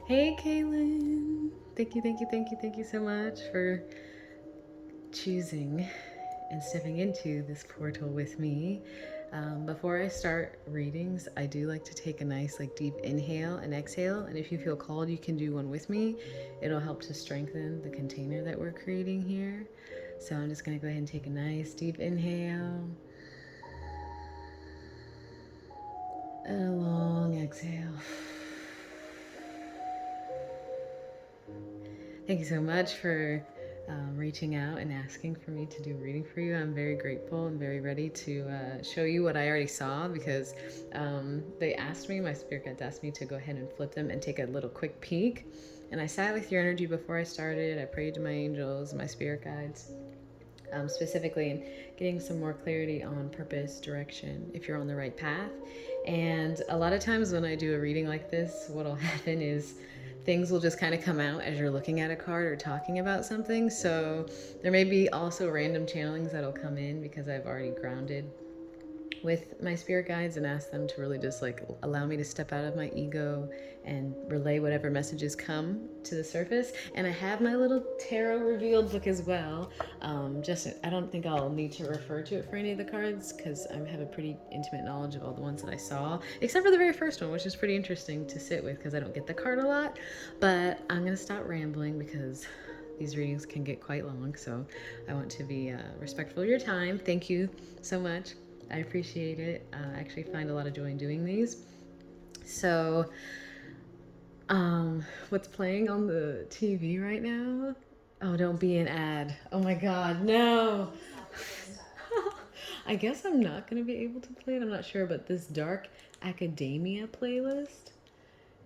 Hey, Kaylin. Thank you so much for choosing and stepping into this portal with me. Before I start readings, I do like to take a nice, deep inhale and exhale. And if you feel called, you can do one with me. It'll help to strengthen the container that we're creating here. So I'm just going to go ahead and take a nice, deep inhale and a long exhale. Thank you so much for reaching out and asking for me to do a reading for you. I'm very grateful and very ready to show you what I already saw because they asked me, my spirit guides asked me to go ahead and flip them and take a little quick peek. And I sat with your energy before I started. I prayed to my angels, my spirit guides, specifically in getting some more clarity on purpose, direction, if you're on the right path. And a lot of times when I do a reading like this, what'll happen is things will just kind of come out as you're looking at a card or talking about something. So there may be also random channelings that'll come in because I've already grounded with my spirit guides and ask them to really just allow me to step out of my ego and relay whatever messages come to the surface. And I have my little tarot revealed book as well. Just I don't think I'll need to refer to it for any of the cards because I have a pretty intimate knowledge of all the ones that I saw, except for the very first one, which is pretty interesting to sit with because I don't get the card a lot. But I'm gonna stop rambling because these readings can get quite long, so I want to be respectful of your time. Thank you so much. I appreciate it. I actually find a lot of joy in doing these. So, what's playing on the TV right now? Oh, don't be an ad. Oh my God, no. I guess I'm not going to be able to play it. I'm not sure, but this Dark Academia playlist,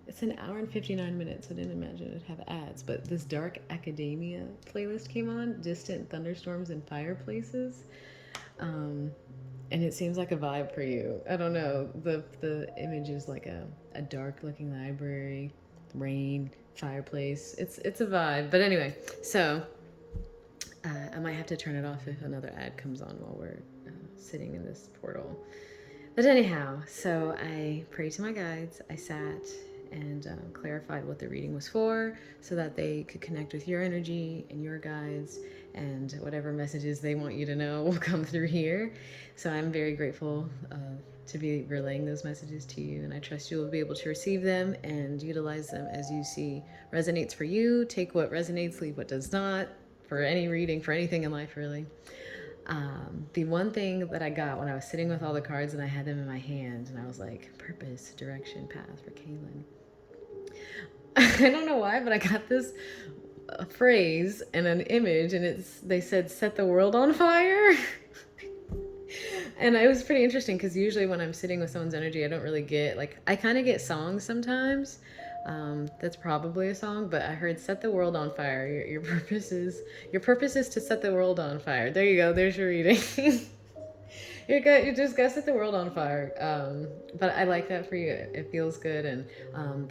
it's an hour and 59 minutes. I didn't imagine it'd have ads, but this Dark Academia playlist came on, Distant Thunderstorms and Fireplaces. Um, and it seems like a vibe for you. I don't know. The image is like a dark looking library, rain, fireplace. It's a vibe. But anyway, so I might have to turn it off if another ad comes on while we're sitting in this portal. But anyhow, so I prayed to my guides. I sat and clarified what the reading was for so that they could connect with your energy and your guides, and whatever messages they want you to know will come through here. So I'm very grateful to be relaying those messages to you, and I trust you will be able to receive them and utilize them as you see resonates for you. Take what resonates, leave what does not, for any reading, for anything in life, really. The one thing that I got when I was sitting with all the cards and I had them in my hand, and I was like, purpose, direction, path for Kaylin. I don't know why, but I got this phrase and an image, and they said, set the world on fire. And it was pretty interesting because usually when I'm sitting with someone's energy, I don't really get, I kind of get songs sometimes. That's probably a song, but I heard set the world on fire. Your purpose is to set the world on fire. There you go. There's your reading. You just gotta set the world on fire. But I like that for you. It feels good. And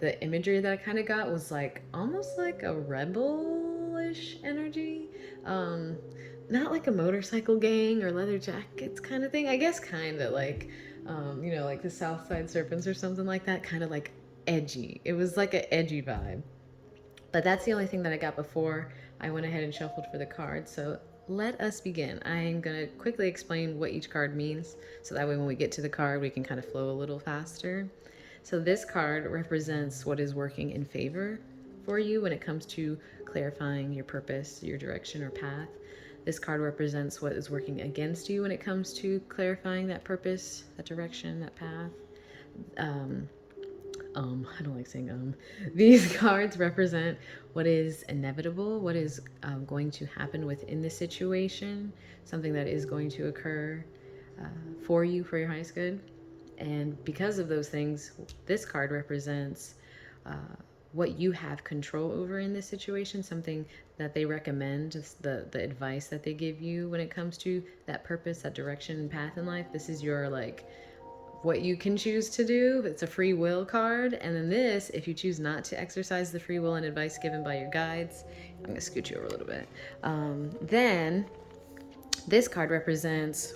the imagery that I kind of got was almost like a rebel-ish energy. Not like a motorcycle gang or leather jackets kind of thing. I guess kind of like the South Side Serpents or something like that. Kind of like edgy. It was like an edgy vibe. But that's the only thing that I got before I went ahead and shuffled for the cards. So let us begin. I'm going to quickly explain what each card means so that way when we get to the card, we can kind of flow a little faster. So this card represents what is working in favor for you when it comes to clarifying your purpose, your direction, or path. This card represents what is working against you when it comes to clarifying that purpose, that direction, that path. I don't like saying These cards represent what is inevitable, what is going to happen within the situation, something that is going to occur for you, for your highest good. And because of those things, this card represents what you have control over in this situation, something that they recommend, just the advice that they give you when it comes to that purpose, that direction and path in life. This is your what you can choose to do. It's a free will card. And then this, if you choose not to exercise the free will and advice given by your guides, I'm going to scoot you over a little bit. Then this card represents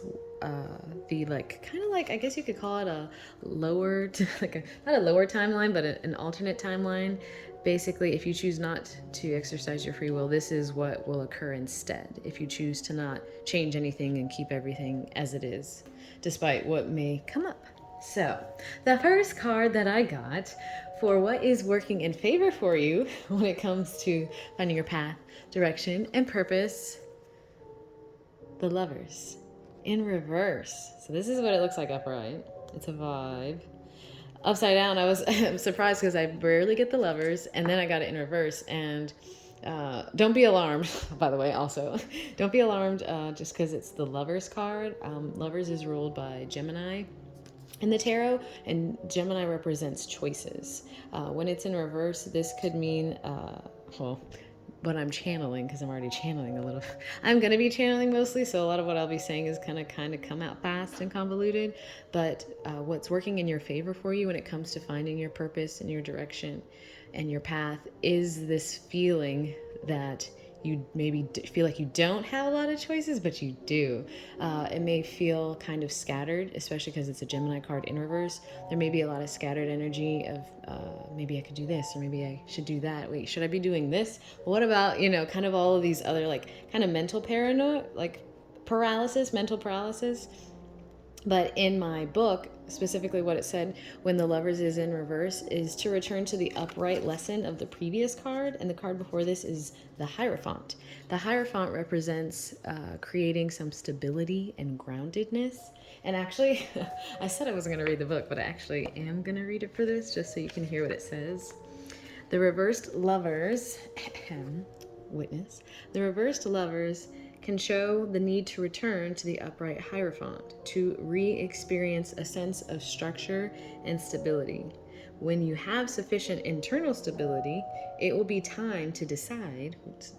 the like kind of like, I guess you could call it a lower like not a lower timeline, but an alternate timeline. Basically, if you choose not to exercise your free will, this is what will occur instead. If you choose to not change anything and keep everything as it is, despite what may come up. So, the first card that I got for what is working in favor for you when it comes to finding your path, direction, and purpose, the Lovers in reverse. So this is what it looks like upright. It's a vibe. Upside down, I was surprised because I rarely get the Lovers, and then I got it in reverse. And don't be alarmed, by the way, also. Don't be alarmed just because it's the Lovers card. Lovers is ruled by Gemini in the tarot, and Gemini represents choices. When it's in reverse, this could mean, well, what I'm channeling, because I'm already channeling a little. I'm going to be channeling mostly, so a lot of what I'll be saying is going to kind of come out fast and convoluted. But what's working in your favor for you when it comes to finding your purpose and your direction and your path is this feeling that you maybe feel like you don't have a lot of choices, but you do. It may feel kind of scattered, especially because it's a Gemini card in reverse. There may be a lot of scattered energy of maybe I could do this, or maybe I should do that. Wait, should I be doing this? What about, kind of all of these other like kind of mental paranoia, like mental paralysis. But in my book, specifically what it said when the Lovers is in reverse is to return to the upright lesson of the previous card. And the card before this is the Hierophant. The Hierophant represents creating some stability and groundedness. And actually, I said I wasn't going to read the book, but I actually am going to read it for this just so you can hear what it says. The reversed Lovers, witness, the reversed Lovers can show the need to return to the upright Hierophant, to re-experience a sense of structure and stability. When you have sufficient internal stability, it will be time to decide,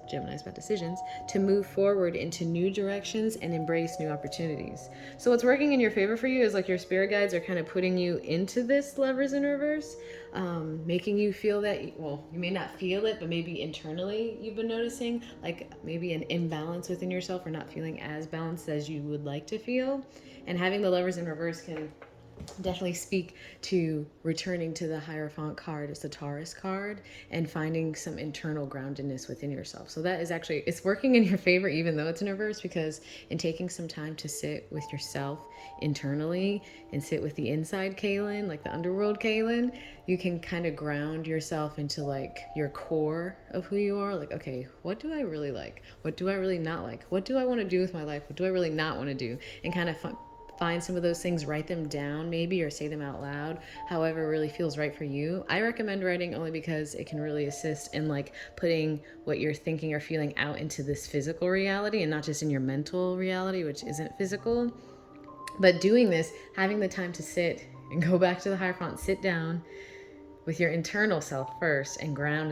Gemini's about decisions, to move forward into new directions and embrace new opportunities. So what's working in your favor for you is like your spirit guides are kind of putting you into this Lovers in reverse, making you feel that, well, you may not feel it, but maybe internally you've been noticing like maybe an imbalance within yourself or not feeling as balanced as you would like to feel. And having the Lovers in reverse can definitely speak to returning to the Hierophant card. It's the Taurus card, and finding some internal groundedness within yourself. So that is actually, it's working in your favor even though it's in reverse, because in taking some time to sit with yourself internally and sit with the inside Kaylin, like the underworld Kaylin, you can kind of ground yourself into like your core of who you are. Like, okay, what do I really like? What do I really not like? What do I want to do with my life? What do I really not want to do? And kind of find some of those things, write them down maybe, or say them out loud, however really feels right for you. I recommend writing only because it can really assist in like putting what you're thinking or feeling out into this physical reality and not just in your mental reality, which isn't physical. But doing this, having the time to sit and go back to the Hierophant, sit down with your internal self first and ground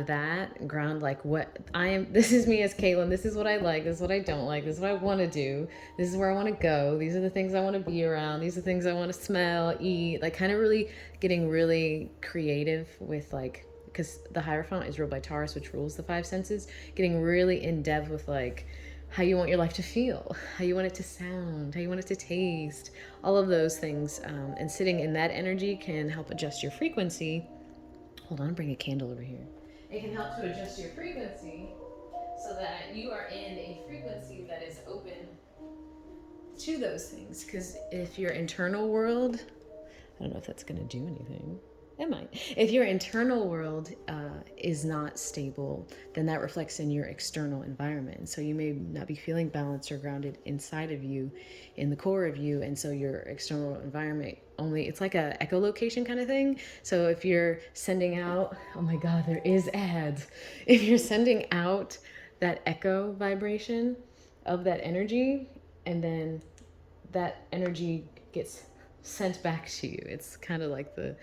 like what I am. This is me as Caitlin. This is what I like. This is what I don't like. This is what I want to do. This is where I want to go. These are the things I want to be around. These are the things I want to smell, eat, like kind of really getting really creative with like, because the Hierophant is ruled by Taurus, which rules the five senses, getting really in depth with like how you want your life to feel, how you want it to sound, how you want it to taste, all of those things. And sitting in that energy can help adjust your frequency. Hold on, bring a candle over here. It can help to adjust your frequency so that you are in a frequency that is open to those things. Because if your internal world, I don't know if that's going to do anything. It might. If your internal world is not stable, then that reflects in your external environment. So you may not be feeling balanced or grounded inside of you, in the core of you. And so your external environment it's like a echolocation kind of thing. So if you're sending out, oh my God, there is ads. If you're sending out that echo vibration of that energy, and then that energy gets sent back to you. It's kind of like the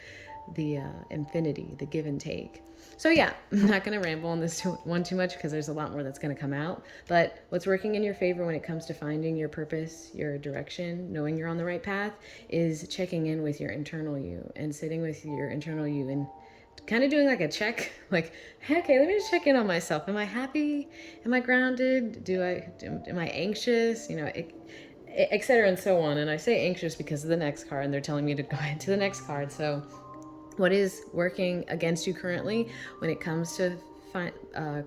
infinity, the give and take. So yeah, I'm not going to ramble on this one too much because there's a lot more that's going to come out. But what's working in your favor when it comes to finding your purpose, your direction, knowing you're on the right path, is checking in with your internal you and sitting with your internal you and kind of doing like a check, like, hey, okay, let me just check in on myself. Am I happy? Am I grounded? Am I anxious? etc. and so on. And I say anxious because of the next card, and they're telling me to go into the next card. So what is working against you currently when it comes to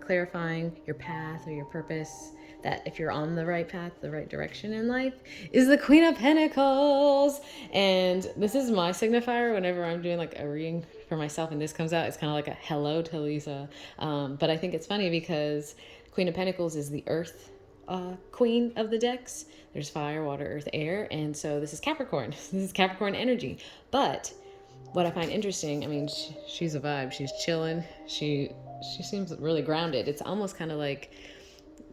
clarifying your path or your purpose, that if you're on the right path, the right direction in life, is the Queen of Pentacles. And this is my signifier whenever I'm doing like a reading for myself and this comes out. It's kind of like a hello to Lisa. But I think it's funny because Queen of Pentacles is the earth queen of the decks. There's fire, water, earth, air. And so this is Capricorn. This is Capricorn energy. But what I find interesting, I mean, she's a vibe. She's chilling. She seems really grounded. It's almost kind of like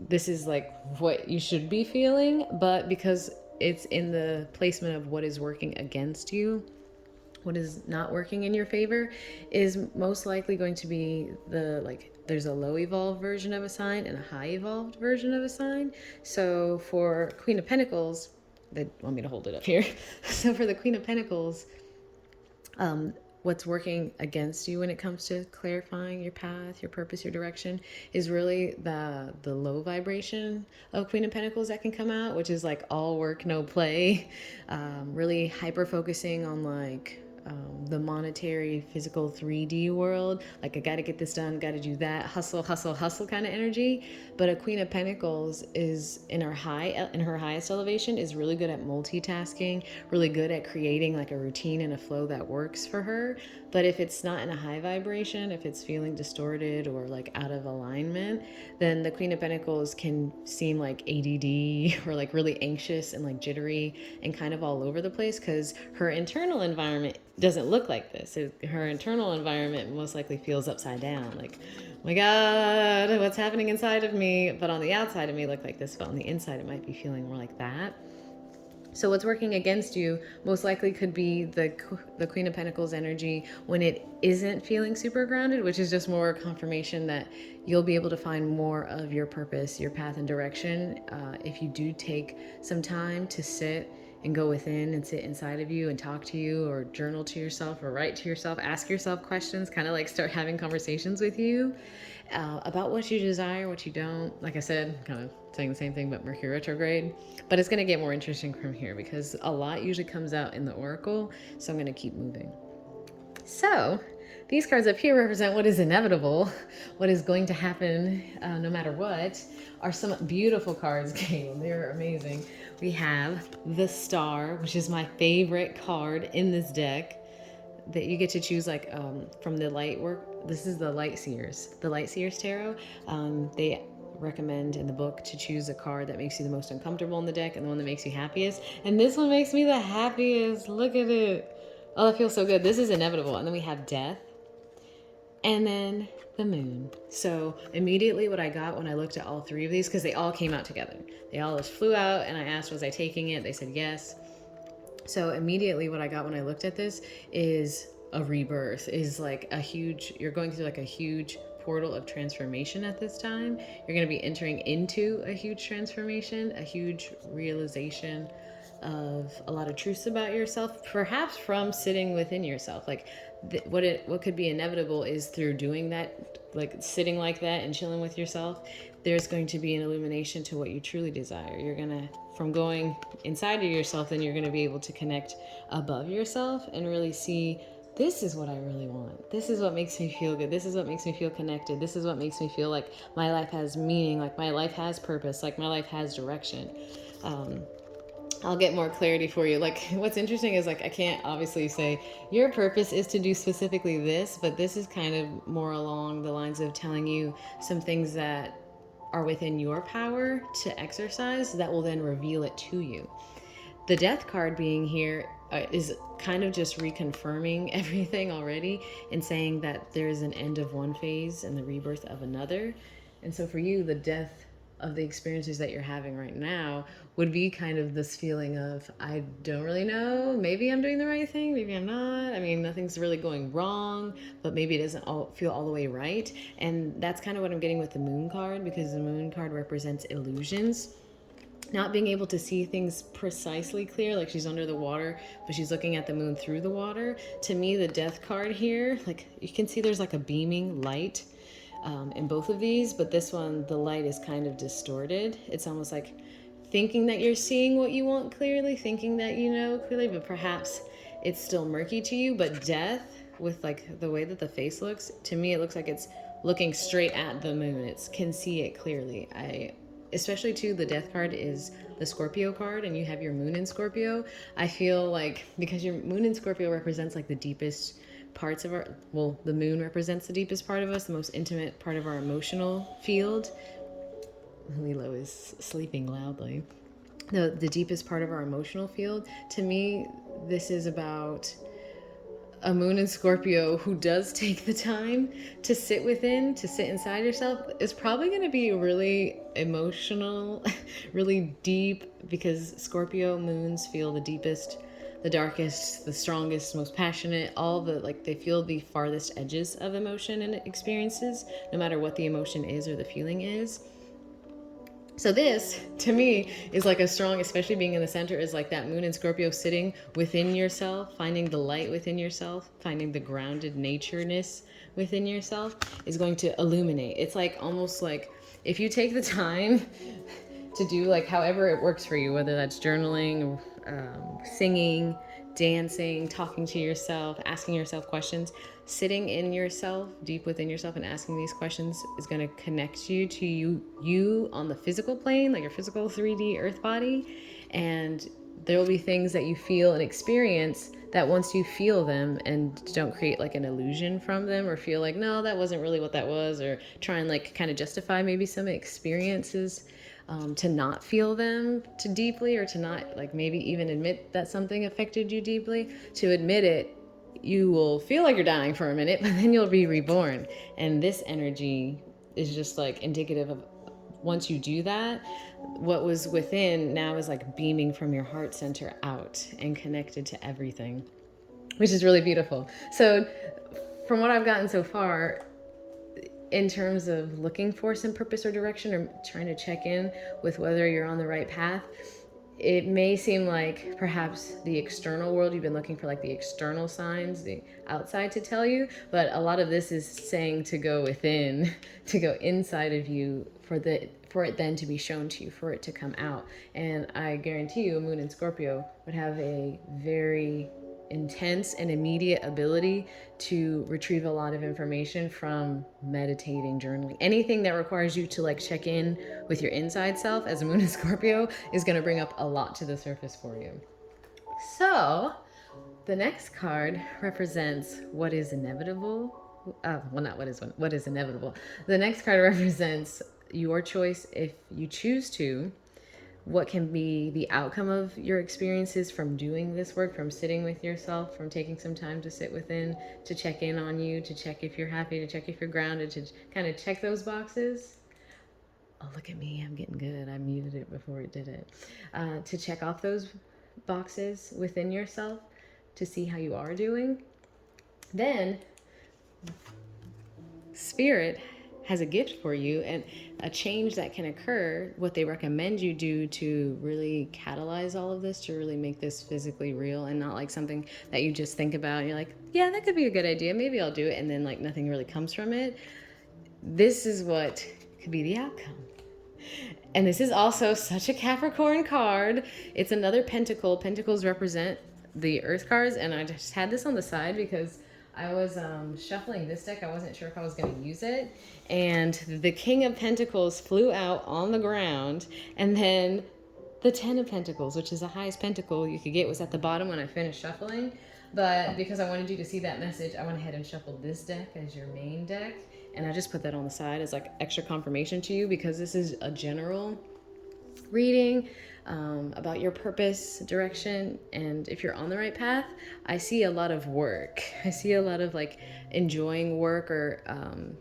this is like what you should be feeling, but because it's in the placement of what is working against you, what is not working in your favor, is most likely going to be the like there's a low evolved version of a sign and a high evolved version of a sign. So for Queen of Pentacles, they want me to hold it up here. So for the Queen of Pentacles, what's working against you when it comes to clarifying your path, your purpose, your direction is really the low vibration of Queen of Pentacles that can come out, which is like all work, no play, really hyper focusing on like the monetary, physical 3D world. Like, I got to get this done, got to do that, hustle, hustle, hustle kind of energy. But a Queen of Pentacles is in her highest elevation, is really good at multitasking, really good at creating like a routine and a flow that works for her. But if it's not in a high vibration, if it's feeling distorted or like out of alignment, then the Queen of Pentacles can seem like ADD or like really anxious and like jittery and kind of all over the place because her internal environment doesn't look like this. Her internal environment most likely feels upside down. Like, oh my God, what's happening inside of me? But on the outside, it may look like this, but on the inside, it might be feeling more like that. So what's working against you most likely could be the Queen of Pentacles energy when it isn't feeling super grounded, which is just more confirmation that you'll be able to find more of your purpose, your path and direction if you do take some time to sit and go within and sit inside of you and talk to you or journal to yourself or write to yourself, ask yourself questions, kind of like start having conversations with you about what you desire, what you don't. Like I said, kind of saying the same thing, but Mercury retrograde. But it's going to get more interesting from here because a lot usually comes out in the oracle. So I'm going to keep moving. So these cards up here represent what is inevitable, what is going to happen no matter what, are some beautiful cards, Gail. They're amazing. We have the Star, which is my favorite card in this deck, that you get to choose like from the light work. This is the Light Seers Tarot. They recommend in the book to choose a card that makes you the most uncomfortable in the deck and the one that makes you happiest. And this one makes me the happiest. Look at it. Oh, that feels so good. This is inevitable. And then we have Death. And then the Moon. So immediately what I got when I looked at all three of these, because they all came out together. They all just flew out and I asked, was I taking it? They said yes. So immediately what I got when I looked at this is a rebirth, is like a huge, you're going through like a huge portal of transformation at this time. You're going to be entering into a huge transformation, a huge realization of a lot of truths about yourself, perhaps from sitting within yourself. Like what could be inevitable is through doing that, like sitting like that and chilling with yourself, there's going to be an illumination to what you truly desire. You're going to, from going inside of yourself, then you're going to be able to connect above yourself and really see, this is what I really want. This is what makes me feel good. This is what makes me feel connected. This is what makes me feel like my life has meaning, like my life has purpose, like my life has direction. I'll get more clarity for you. Like, what's interesting is, like, I can't obviously say your purpose is to do specifically this, but this is kind of more along the lines of telling you some things that are within your power to exercise that will then reveal it to you. The Death card being here is kind of just reconfirming everything already and saying that there is an end of one phase and the rebirth of another. And so for you, the death of the experiences that you're having right now would be kind of this feeling of, I don't really know, maybe I'm doing the right thing, maybe I'm not. I mean, nothing's really going wrong, but maybe it doesn't feel all the way right. And that's kind of what I'm getting with the Moon card, because the Moon card represents illusions. Not being able to see things precisely clear, like she's under the water, but she's looking at the moon through the water. To me, the Death card here, like you can see there's like a beaming light in both of these, but this one, the light is kind of distorted. It's almost like thinking that you're seeing what you want clearly, thinking that you know clearly, but perhaps it's still murky to you. But death, with like the way that the face looks, to me, it looks like it's looking straight at the moon. It can see it clearly. Especially too, the death card is the Scorpio card, and you have your moon in Scorpio. I feel like because your moon in Scorpio represents like the deepest parts of our, well, the moon represents the deepest part of us, the most intimate part of our emotional field. Lilo is sleeping loudly. The deepest part of our emotional field. To me, this is about a moon in Scorpio who does take the time to sit within, to sit inside yourself, is probably going to be really emotional, really deep, because Scorpio moons feel the deepest, the darkest, the strongest, most passionate, all the, like, they feel the farthest edges of emotion and experiences, no matter what the emotion is or the feeling is. So this, to me, is like a strong, especially being in the center, is like that moon in Scorpio sitting within yourself, finding the light within yourself, finding the grounded natureness within yourself is going to illuminate. It's like almost like if you take the time to do like however it works for you, whether that's journaling, singing, dancing, talking to yourself, asking yourself questions, sitting in yourself, deep within yourself, and asking these questions is going to connect you to you on the physical plane, like your physical 3D earth body. And there will be things that you feel and experience that once you feel them and don't create like an illusion from them, or feel like, no, that wasn't really what that was, or try and like kind of justify maybe some experiences, to not feel them too deeply, or to not like maybe even admit that something affected you deeply. To admit it, you will feel like you're dying for a minute, but then you'll be reborn. And this energy is just like indicative of, once you do that, what was within now is like beaming from your heart center out and connected to everything, which is really beautiful. So from what I've gotten so far, in terms of looking for some purpose or direction, or trying to check in with whether you're on the right path, it may seem like perhaps the external world, you've been looking for like the external signs, the outside to tell you, but a lot of this is saying to go within, to go inside of you, for it then to be shown to you, for it to come out. And I guarantee you, a moon in Scorpio would have a very intense and immediate ability to retrieve a lot of information from meditating, journaling. Anything that requires you to like check in with your inside self as a moon in Scorpio is going to bring up a lot to the surface for you. So the next card represents what is inevitable. Not what is inevitable. The next card represents your choice, if you choose to, what can be the outcome of your experiences from doing this work, from sitting with yourself, from taking some time to sit within, to check in on you, to check if you're happy, to check if you're grounded, to kind of check those boxes. Oh, look at me, I'm getting good. I muted it before it did it. To check off those boxes within yourself to see how you are doing. Then Spirit has a gift for you, and a change that can occur. What they recommend you do to really catalyze all of this, to really make this physically real, and not like something that you just think about and you're like, yeah, that could be a good idea, maybe I'll do it, and then like nothing really comes from it. This is what could be the outcome. And this is also such a Capricorn card. It's another pentacle. Pentacles represent the earth cards, and I just had this on the side because I was shuffling this deck. I wasn't sure if I was going to use it. And the King of Pentacles flew out on the ground. And then the Ten of Pentacles, which is the highest pentacle you could get, was at the bottom when I finished shuffling. But because I wanted you to see that message, I went ahead and shuffled this deck as your main deck. And I just put that on the side as like extra confirmation to you, because this is a general reading about your purpose, direction, and if you're on the right path. I see a lot of work. I see a lot of like enjoying work, or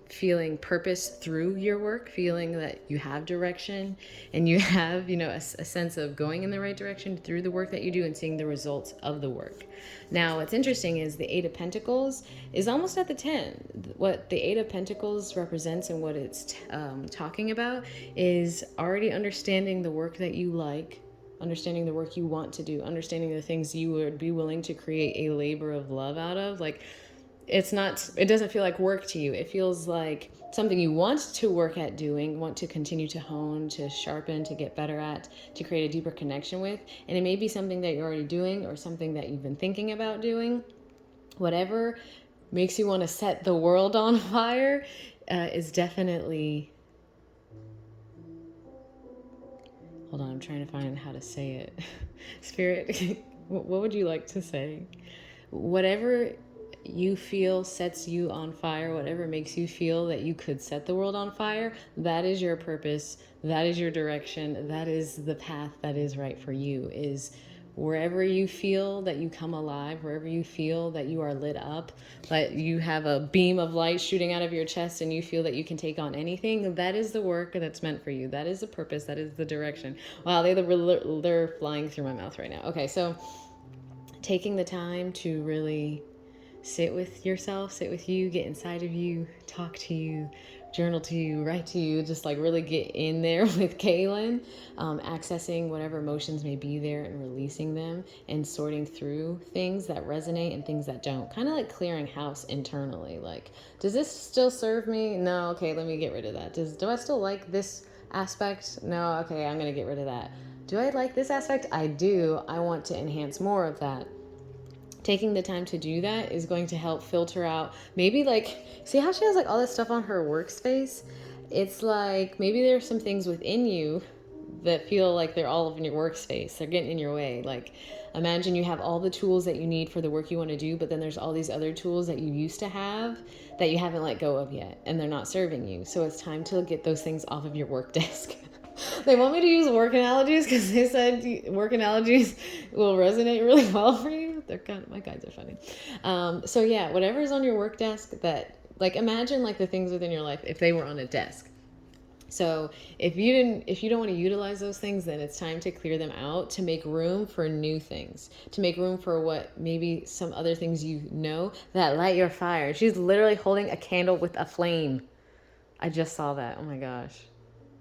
feeling purpose through your work, feeling that you have direction and you have, a sense of going in the right direction through the work that you do, and seeing the results of the work. Now, what's interesting is the Eight of Pentacles is almost at the 10. What the Eight of Pentacles represents and what it's talking about is already understanding the work that you like, understanding the work you want to do, understanding the things you would be willing to create a labor of love out of. Like, it doesn't feel like work to you. It feels like something you want to work at doing, want to continue to hone, to sharpen, to get better at, to create a deeper connection with. And it may be something that you're already doing or something that you've been thinking about doing. Whatever makes you want to set the world on fire is definitely. Hold on, I'm trying to find how to say it. Spirit, what would you like to say? Whatever you feel sets you on fire, whatever makes you feel that you could set the world on fire, that is your purpose, that is your direction, that is the path that is right for you. Is wherever you feel that you come alive, wherever you feel that you are lit up, that you have a beam of light shooting out of your chest and you feel that you can take on anything, that is the work that's meant for you. That is the purpose, that is the direction. Wow, they're flying through my mouth right now. Okay, so taking the time to really sit with yourself, sit with you, get inside of you, talk to you, journal to you, write to you, just like really get in there with Kaylin, accessing whatever emotions may be there and releasing them and sorting through things that resonate and things that don't. Kind of like clearing house internally. Like, does this still serve me? No, okay, let me get rid of that. Do I still like this aspect? No, okay, I'm going to get rid of that. Do I like this aspect? I do. I want to enhance more of that. Taking the time to do that is going to help filter out maybe like, see how she has like all this stuff on her workspace? It's like maybe there's some things within you that feel like they're all in your workspace. They're getting in your way. Like, imagine you have all the tools that you need for the work you want to do, but then there's all these other tools that you used to have that you haven't let go of yet, and they're not serving you. So it's time to get those things off of your work desk. They want me to use work analogies because they said work analogies will resonate really well for you. My guides are funny. So yeah, whatever's on your work desk that, like, imagine like the things within your life if they were on a desk. So if you don't want to utilize those things, then it's time to clear them out to make room for new things, to make room for what maybe some other things that light your fire. She's literally holding a candle with a flame. I just saw that. Oh my gosh.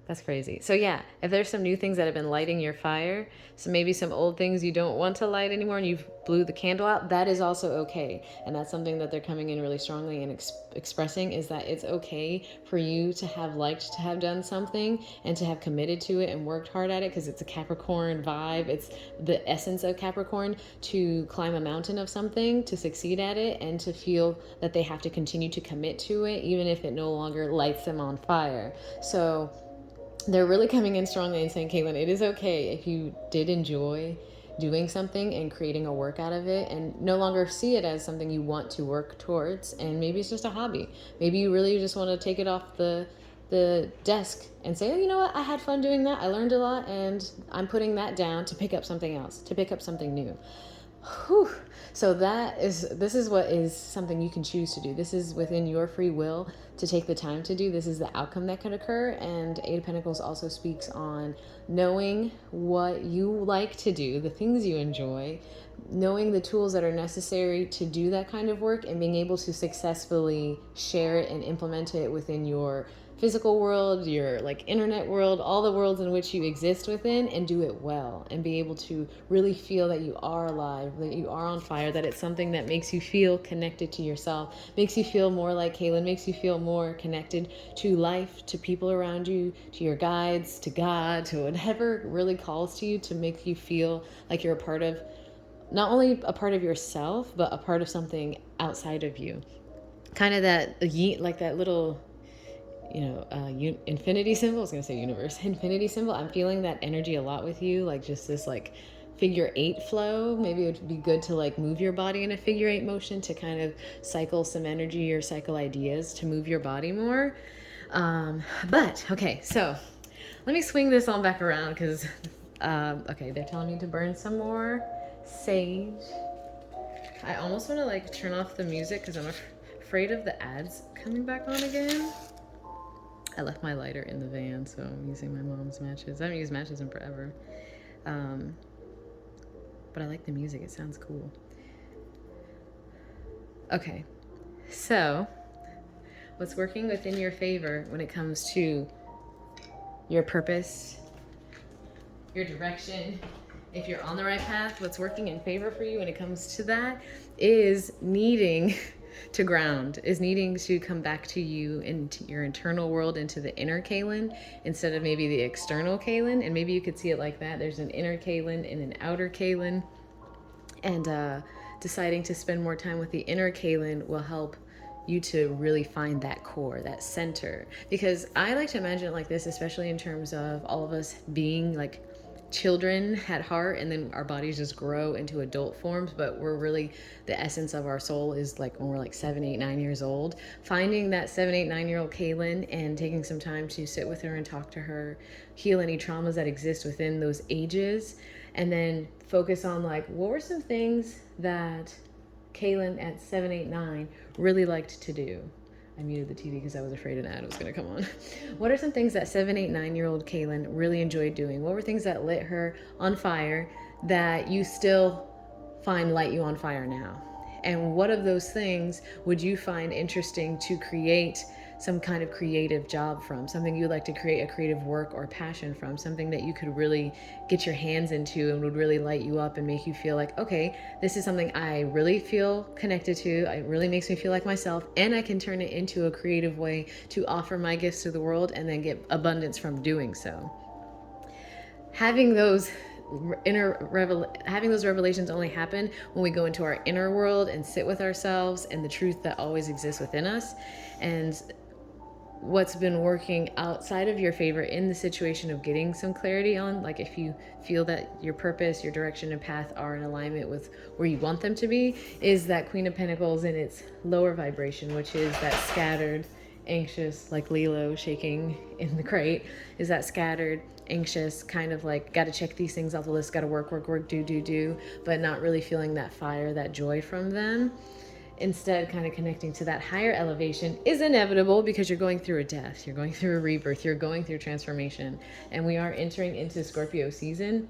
That's crazy. So yeah, if there's some new things that have been lighting your fire, so maybe some old things you don't want to light anymore and you've blew the candle out, that is also okay. And that's something that they're coming in really strongly and expressing, is that it's okay for you to have liked to have done something and to have committed to it and worked hard at it, because it's a Capricorn vibe. It's the essence of Capricorn to climb a mountain of something, to succeed at it, and to feel that they have to continue to commit to it, even if it no longer lights them on fire. So they're really coming in strongly and saying, Caitlin, it is okay if you did enjoy doing something and creating a work out of it and no longer see it as something you want to work towards. And maybe it's just a hobby. Maybe you really just want to take it off the desk and say, oh, you know what? I had fun doing that. I learned a lot, and I'm putting that down to pick up something else, to pick up something new. Whew. So this is what is something you can choose to do. This is within your free will to take the time to do. This is the outcome that could occur. And Eight of Pentacles also speaks on knowing what you like to do, the things you enjoy, knowing the tools that are necessary to do that kind of work, and being able to successfully share it and implement it within your physical world, your like internet world, all the worlds in which you exist within, and do it well and be able to really feel that you are alive, that you are on fire, that it's something that makes you feel connected to yourself, makes you feel more like Kaylin, makes you feel more connected to life, to people around you, to your guides, to God, to whatever really calls to you, to make you feel like you're a part of, not only a part of yourself, but a part of something outside of you. Kind of that, like that little, infinity symbol. I was going to say universe. Infinity symbol. I'm feeling that energy a lot with you. Like just this like figure 8 flow. Maybe it would be good to like move your body in a figure 8 motion to kind of cycle some energy or cycle ideas to move your body more. But okay, so let me swing this on back around because, okay, they're telling me to burn some more sage. I almost want to like turn off the music because I'm afraid of the ads coming back on again. I left my lighter in the van, so I'm using my mom's matches. I haven't used matches in forever. But I like the music. It sounds cool. Okay. So, what's working within your favor when it comes to your purpose, your direction, if you're on the right path, what's working in favor for you when it comes to that is needing to ground, is needing to come back to you, into your internal world, into the inner Kaylin, instead of maybe the external Kaylin. And maybe you could see it like that. There's an inner Kaylin and an outer Kaylin. And deciding to spend more time with the inner Kaylin will help you to really find that core, that center. Because I like to imagine it like this, especially in terms of all of us being like children at heart, and then our bodies just grow into adult forms, but we're really, the essence of our soul is like when we're like 7, 8, 9 years old. Finding that 7, 8, 9-year-old Kaylin and taking some time to sit with her and talk to her, heal any traumas that exist within those ages, and then focus on like, what were some things that Kaylin at 7, 8, 9 really liked to do? I muted the TV because I was afraid an ad was going to come on. What are some things that 7, 8, 9-year-old Kaylin really enjoyed doing? What were things that lit her on fire that you still find light you on fire now? And what of those things would you find interesting to create some kind of creative job from, something you'd like to create a creative work or passion from, something that you could really get your hands into and would really light you up and make you feel like, okay, this is something I really feel connected to. It really makes me feel like myself, and I can turn it into a creative way to offer my gifts to the world and then get abundance from doing so. Having those revelations only happen when we go into our inner world and sit with ourselves and the truth that always exists within us. And what's been working outside of your favor in the situation of getting some clarity on, like if you feel that your purpose, your direction and path are in alignment with where you want them to be, is that Queen of Pentacles in its lower vibration, which is that scattered, anxious, like Lilo shaking in the crate, is that scattered, anxious, kind of like, got to check these things off the list, got to work, do, but not really feeling that fire, that joy from them. Instead, kind of connecting to that higher elevation is inevitable because you're going through a death, you're going through a rebirth, you're going through transformation. And we are entering into Scorpio season.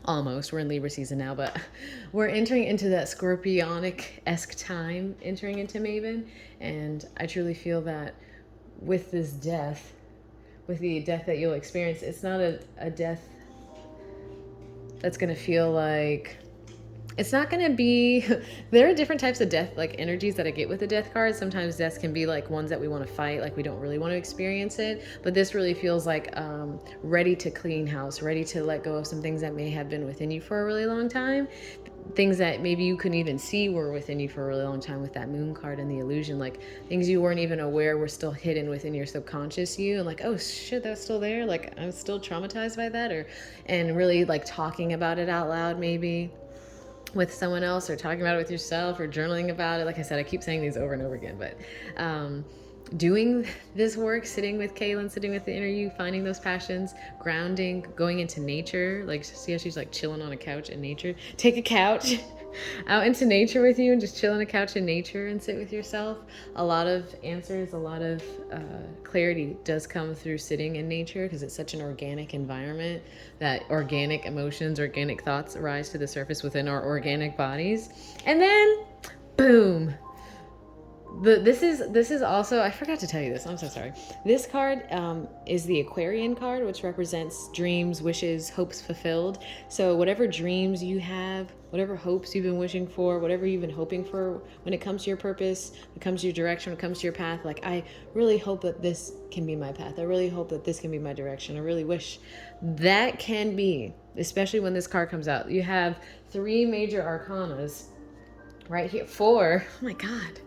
Almost. We're in Libra season now, but we're entering into that Scorpionic-esque time, entering into Maven. And I truly feel that with this death, with the death that you'll experience, it's not a death that's going to feel like, it's not going to be, there are different types of death, like energies that I get with the death card. Sometimes deaths can be like ones that we want to fight, like we don't really want to experience it. But this really feels like ready to clean house, ready to let go of some things that may have been within you for a really long time. Things that maybe you couldn't even see were within you for a really long time with that moon card and the illusion, like things you weren't even aware were still hidden within your subconscious you, and like, oh shit, that's still there, like I'm still traumatized by that, and really like talking about it out loud, maybe with someone else, or talking about it with yourself, or journaling about it. Like I said, I keep saying these over and over again, but doing this work, sitting with Kaylin, sitting with the inner you, finding those passions, grounding, going into nature, like see how she's like chilling on a couch in nature. Take a couch out into nature with you and just chill on a couch in nature and sit with yourself. A lot of answers, a lot of clarity does come through sitting in nature, because it's such an organic environment that organic emotions, organic thoughts rise to the surface within our organic bodies. And then boom, this is also, I forgot to tell you this, I'm so sorry. This card is the Aquarian card, which represents dreams, wishes, hopes fulfilled. So whatever dreams you have, whatever hopes you've been wishing for, whatever you've been hoping for when it comes to your purpose, when it comes to your direction, when it comes to your path, like I really hope that this can be my path. I really hope that this can be my direction. I really wish that can be, especially when this card comes out. You have 3 major arcanas right here. 4, oh my God.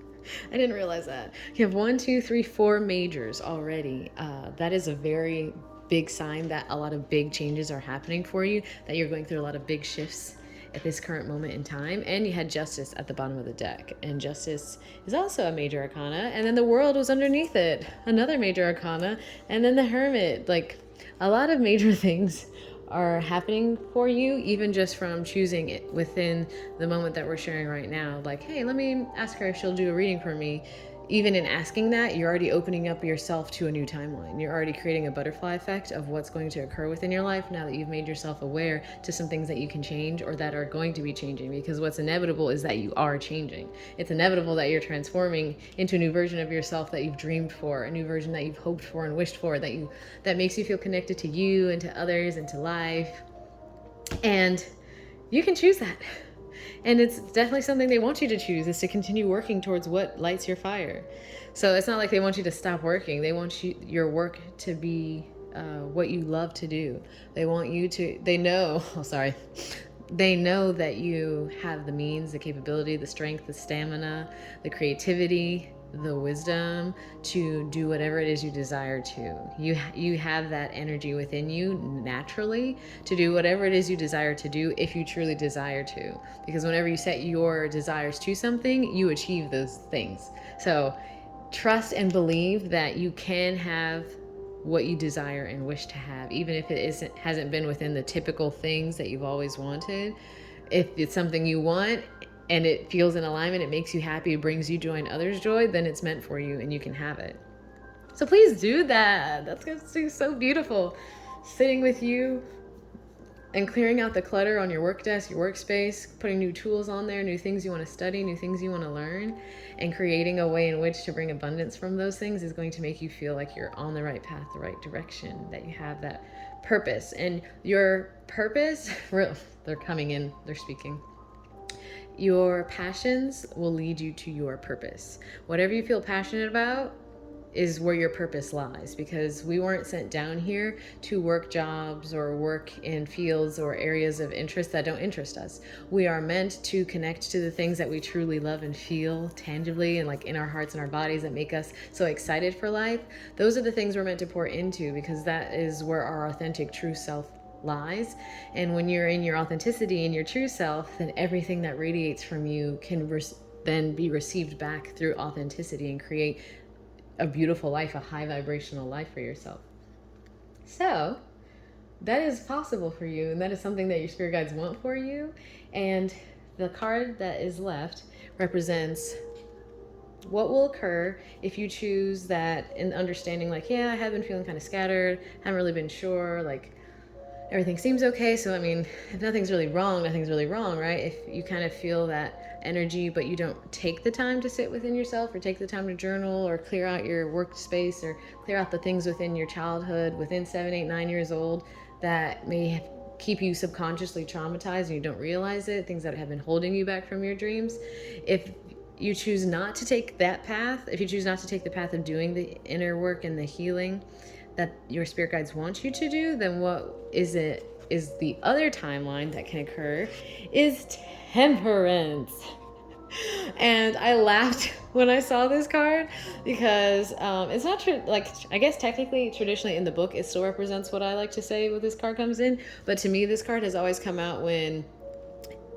I didn't realize that. You have 1, 2, 3, 4 majors already. That is a very big sign that a lot of big changes are happening for you, that you're going through a lot of big shifts at this current moment in time. And you had Justice at the bottom of the deck, and Justice is also a major arcana, and then the World was underneath it, another major arcana, and then the Hermit. Like a lot of major things are happening for you, even just from choosing it within the moment that we're sharing right now. Like, hey, let me ask her if she'll do a reading for me. Even in asking that, you're already opening up yourself to a new timeline. You're already creating a butterfly effect of what's going to occur within your life now that you've made yourself aware to some things that you can change or that are going to be changing. Because what's inevitable is that you are changing. It's inevitable that you're transforming into a new version of yourself that you've dreamed for, a new version that you've hoped for and wished for, that makes you feel connected to you and to others and to life. And you can choose that. And it's definitely something they want you to choose, is to continue working towards what lights your fire. So it's not like they want you to stop working. They want your work to be what you love to do. They want you to, they know, oh, sorry. They know that you have the means, the capability, the strength, the stamina, the creativity, the wisdom to do whatever it is you desire to. You have that energy within you naturally to do whatever it is you desire to do, if you truly desire to. Because whenever you set your desires to something, you achieve those things. So trust and believe that you can have what you desire and wish to have, even if it hasn't been within the typical things that you've always wanted. If it's something you want and it feels in alignment, it makes you happy, it brings you joy and others joy, then it's meant for you and you can have it. So please do that. That's going to be so beautiful. Sitting with you and clearing out the clutter on your work desk, your workspace, putting new tools on there, new things you want to study, new things you want to learn, and creating a way in which to bring abundance from those things is going to make you feel like you're on the right path, the right direction, that you have that purpose. And your purpose, they're coming in, they're speaking. Your passions will lead you to your purpose. Whatever you feel passionate about is where your purpose lies, because we weren't sent down here to work jobs or work in fields or areas of interest that don't interest us. We are meant to connect to the things that we truly love and feel tangibly and like in our hearts and our bodies that make us so excited for life. Those are the things we're meant to pour into, because that is where our authentic true self lies. And when you're in your authenticity and your true self, then everything that radiates from you can then be received back through authenticity and create a beautiful life, a high vibrational life for yourself. So that is possible for you, and that is something that your spirit guides want for you. And the card that is left represents what will occur if you choose that, in understanding like, yeah, I have been feeling kind of scattered, haven't really been sure, like everything seems okay. So I mean, if nothing's really wrong, right? If you kind of feel that energy, but you don't take the time to sit within yourself, or take the time to journal, or clear out your workspace, or clear out the things within your childhood, within 7, 8, 9 years old, that may keep you subconsciously traumatized and you don't realize it, things that have been holding you back from your dreams. If you choose not to take that path, if you choose not to take the path of doing the inner work and the healing that your spirit guides want you to do, then what is the other timeline that can occur is temperance. And I laughed when I saw this card, because it's not true. Like, I guess technically, traditionally in the book, it still represents what I like to say when this card comes in. But to me, this card has always come out when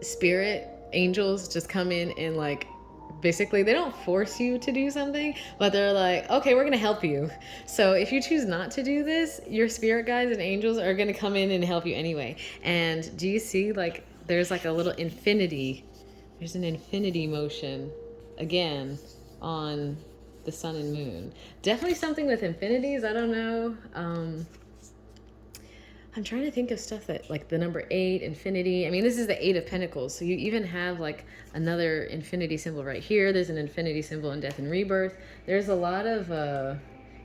spirit angels just come in and like, basically they don't force you to do something, but they're like, okay, we're gonna help you. So if you choose not to do this, your spirit guides and angels are gonna come in and help you anyway. And do you see, like, there's like a little infinity, there's an infinity motion again on the sun and moon. Definitely something with infinities. I don't know. I'm trying to think of stuff that, like, the number 8, infinity. I mean, this is the 8 of Pentacles. So you even have like another infinity symbol right here. There's an infinity symbol in death and rebirth. There's a lot of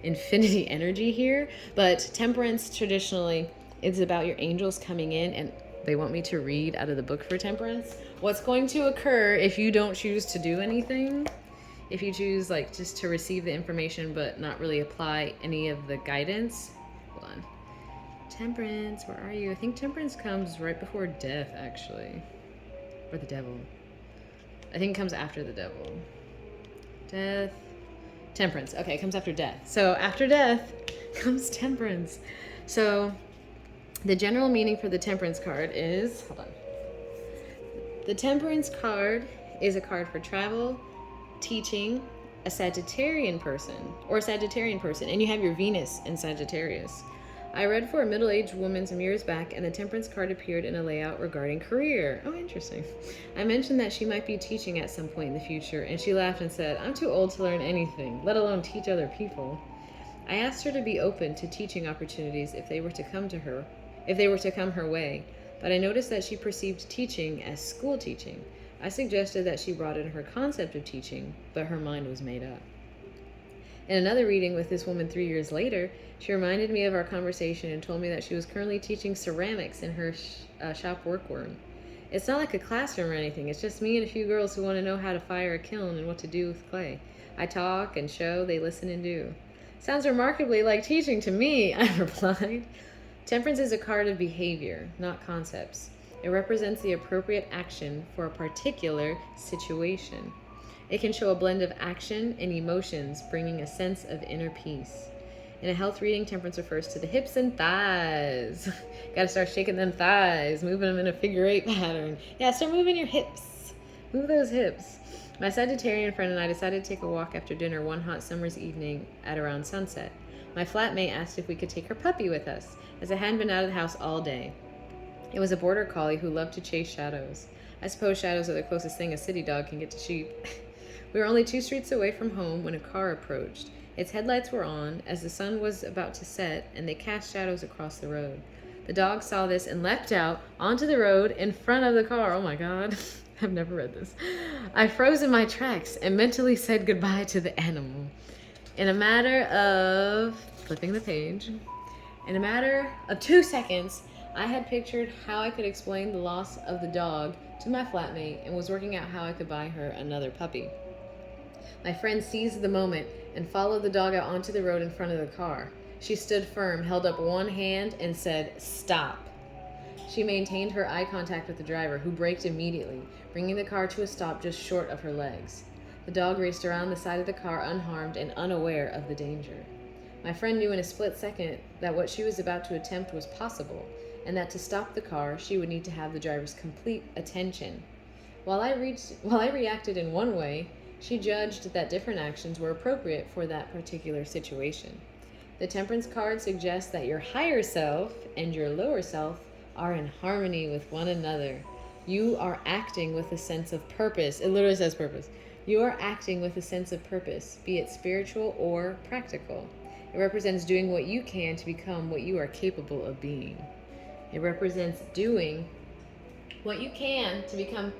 infinity energy here. But temperance, traditionally, it's about your angels coming in, and they want me to read out of the book for temperance. What's going to occur if you don't choose to do anything? If you choose, like, just to receive the information but not really apply any of the guidance. Hold on. Temperance, where are you? I think temperance comes right before death, actually. Or the devil. I think it comes after the devil. Death. Temperance. Okay, it comes after death. So after death comes temperance. So the general meaning for the temperance card is, hold on. The temperance card is a card for travel, teaching, a Sagittarian person, and you have your Venus in Sagittarius. I read for a middle-aged woman some years back, and the temperance card appeared in a layout regarding career. Oh, interesting. I mentioned that she might be teaching at some point in the future, and she laughed and said, I'm too old to learn anything, let alone teach other people. I asked her to be open to teaching opportunities if they were to come her way, but I noticed that she perceived teaching as school teaching. I suggested that she broaden her concept of teaching, but her mind was made up. In another reading with this woman 3 years later, she reminded me of our conversation and told me that she was currently teaching ceramics in her shop workroom. It's not like a classroom or anything. It's just me and a few girls who want to know how to fire a kiln and what to do with clay. I talk and show, they listen and do. Sounds remarkably like teaching to me, I replied. Temperance is a card of behavior, not concepts. It represents the appropriate action for a particular situation. It can show a blend of action and emotions, bringing a sense of inner peace. In a health reading, temperance refers to the hips and thighs. Gotta start shaking them thighs, moving them in a figure-8 pattern. Yeah, start moving your hips. Move those hips. My Sagittarian friend and I decided to take a walk after dinner one hot summer's evening at around sunset. My flatmate asked if we could take her puppy with us, as it hadn't been out of the house all day. It was a border collie who loved to chase shadows. I suppose shadows are the closest thing a city dog can get to sheep. We were only 2 streets away from home when a car approached. Its headlights were on, as the sun was about to set, and they cast shadows across the road. The dog saw this and leapt out onto the road in front of the car. Oh my God, I've never read this. I froze in my tracks and mentally said goodbye to the animal. In a matter of, flipping the page, in a matter of 2 seconds, I had pictured how I could explain the loss of the dog to my flatmate and was working out how I could buy her another puppy. My friend seized the moment and followed the dog out onto the road in front of the car. She stood firm, held up one hand, and said, "Stop." She maintained her eye contact with the driver, who braked immediately, bringing the car to a stop just short of her legs. The dog raced around the side of the car unharmed and unaware of the danger. My friend knew in a split second that what she was about to attempt was possible, and that to stop the car, she would need to have the driver's complete attention. While I reacted in one way, she judged that different actions were appropriate for that particular situation. The Temperance card suggests that your higher self and your lower self are in harmony with one another. You are acting with a sense of purpose. It literally says purpose. You are acting with a sense of purpose, be it spiritual or practical. It represents doing what you can to become what you are capable of being. It represents doing what you can to become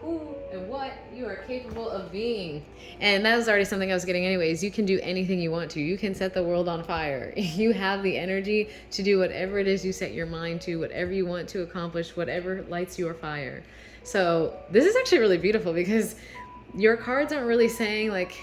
who and what you are capable of being. And that was already something I was getting anyways. You can do anything you want to. You can set the world on fire. You have the energy to do whatever it is you set your mind to, whatever you want to accomplish, whatever lights your fire. So this is actually really beautiful because your cards aren't really saying like,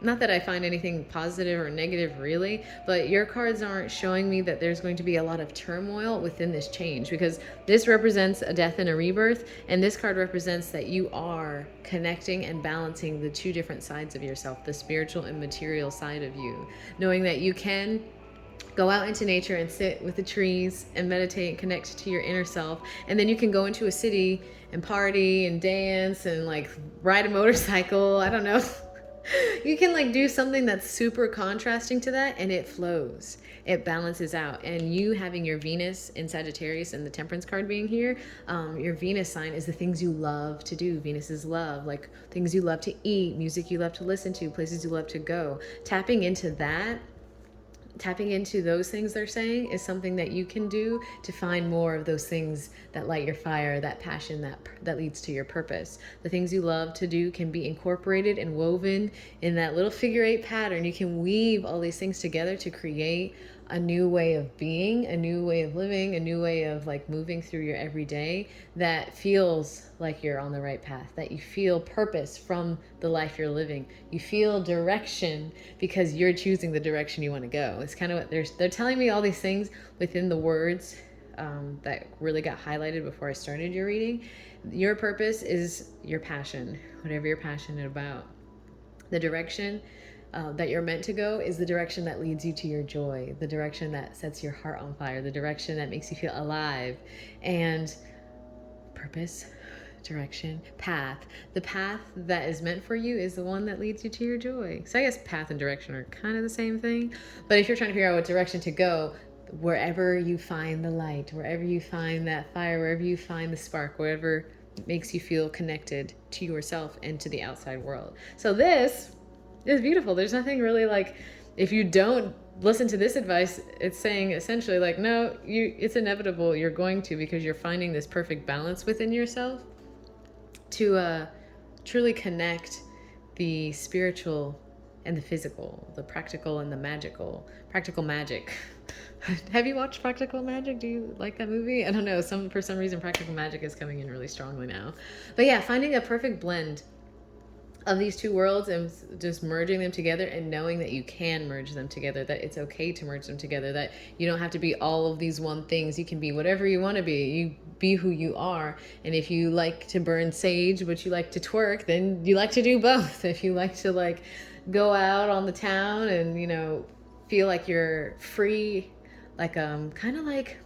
not that I find anything positive or negative really, but your cards aren't showing me that there's going to be a lot of turmoil within this change, because this represents a death and a rebirth, and this card represents that you are connecting and balancing the 2 different sides of yourself, the spiritual and material side of you, knowing that you can go out into nature and sit with the trees and meditate and connect to your inner self, and then you can go into a city and party and dance and like ride a motorcycle. I don't know. You can like do something that's super contrasting to that, and it flows, it balances out. And you having your Venus in Sagittarius and the Temperance card being here, your Venus sign is the things you love to do. Venus is love, like things you love to eat, music you love to listen to, places you love to go. Tapping into those things they're saying is something that you can do to find more of those things that light your fire, that passion that leads to your purpose. The things you love to do can be incorporated and woven in that little figure-8 pattern. You can weave all these things together to create a new way of being, a new way of living, a new way of like moving through your everyday that feels like you're on the right path, that you feel purpose from the life you're living. You feel direction because you're choosing the direction you want to go. It's kind of what they're telling me, all these things within the words that really got highlighted before I started your reading. Your purpose is your passion, whatever you're passionate about. The direction that you're meant to go is the direction that leads you to your joy, the direction that sets your heart on fire, the direction that makes you feel alive. And purpose, direction, path. The path that is meant for you is the one that leads you to your joy. So I guess path and direction are kind of the same thing. But if you're trying to figure out what direction to go, wherever you find the light, wherever you find that fire, wherever you find the spark, wherever makes you feel connected to yourself and to the outside world. So this is beautiful. There's nothing really like, if you don't listen to this advice, it's saying essentially like, no, it's inevitable. You're going to, because you're finding this perfect balance within yourself to truly connect the spiritual and the physical, the practical and the magical, practical magic. Have you watched Practical Magic? Do you like that movie? I don't know. For some reason, Practical Magic is coming in really strongly now. But yeah, finding a perfect blend of these two worlds and just merging them together, and knowing that you can merge them together, that it's okay to merge them together, that you don't have to be all of these one things. You can be whatever you want to be. You be who you are. And if you like to burn sage but you like to twerk, then you like to do both. If you like to like go out on the town and feel like you're free, like kind of like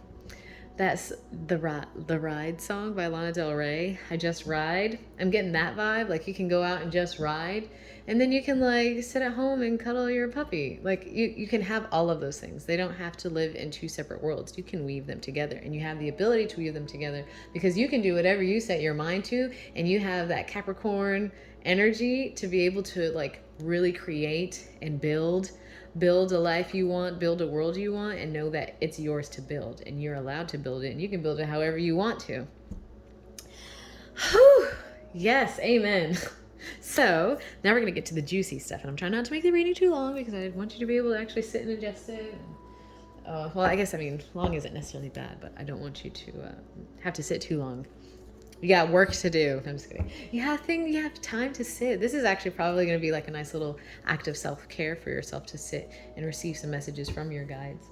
that's the Ride song by Lana Del Rey. I just ride. I'm getting that vibe. Like you can go out and just ride, and then you can like sit at home and cuddle your puppy. Like you can have all of those things. They don't have to live in two separate worlds. You can weave them together, and you have the ability to weave them together because you can do whatever you set your mind to, and you have that Capricorn energy to be able to like really create and build a life you want, build a world you want, and know that it's yours to build, and you're allowed to build it, and you can build it however you want to. Whew. Yes, amen. So now we're going to get to the juicy stuff, and I'm trying not to make the reading too long because I want you to be able to actually sit and ingest it. Well, I guess, long isn't necessarily bad, but I don't want you to have to sit too long. You got work to do. I'm just kidding. You have time to sit. This is actually probably going to be like a nice little act of self-care for yourself, to sit and receive some messages from your guides.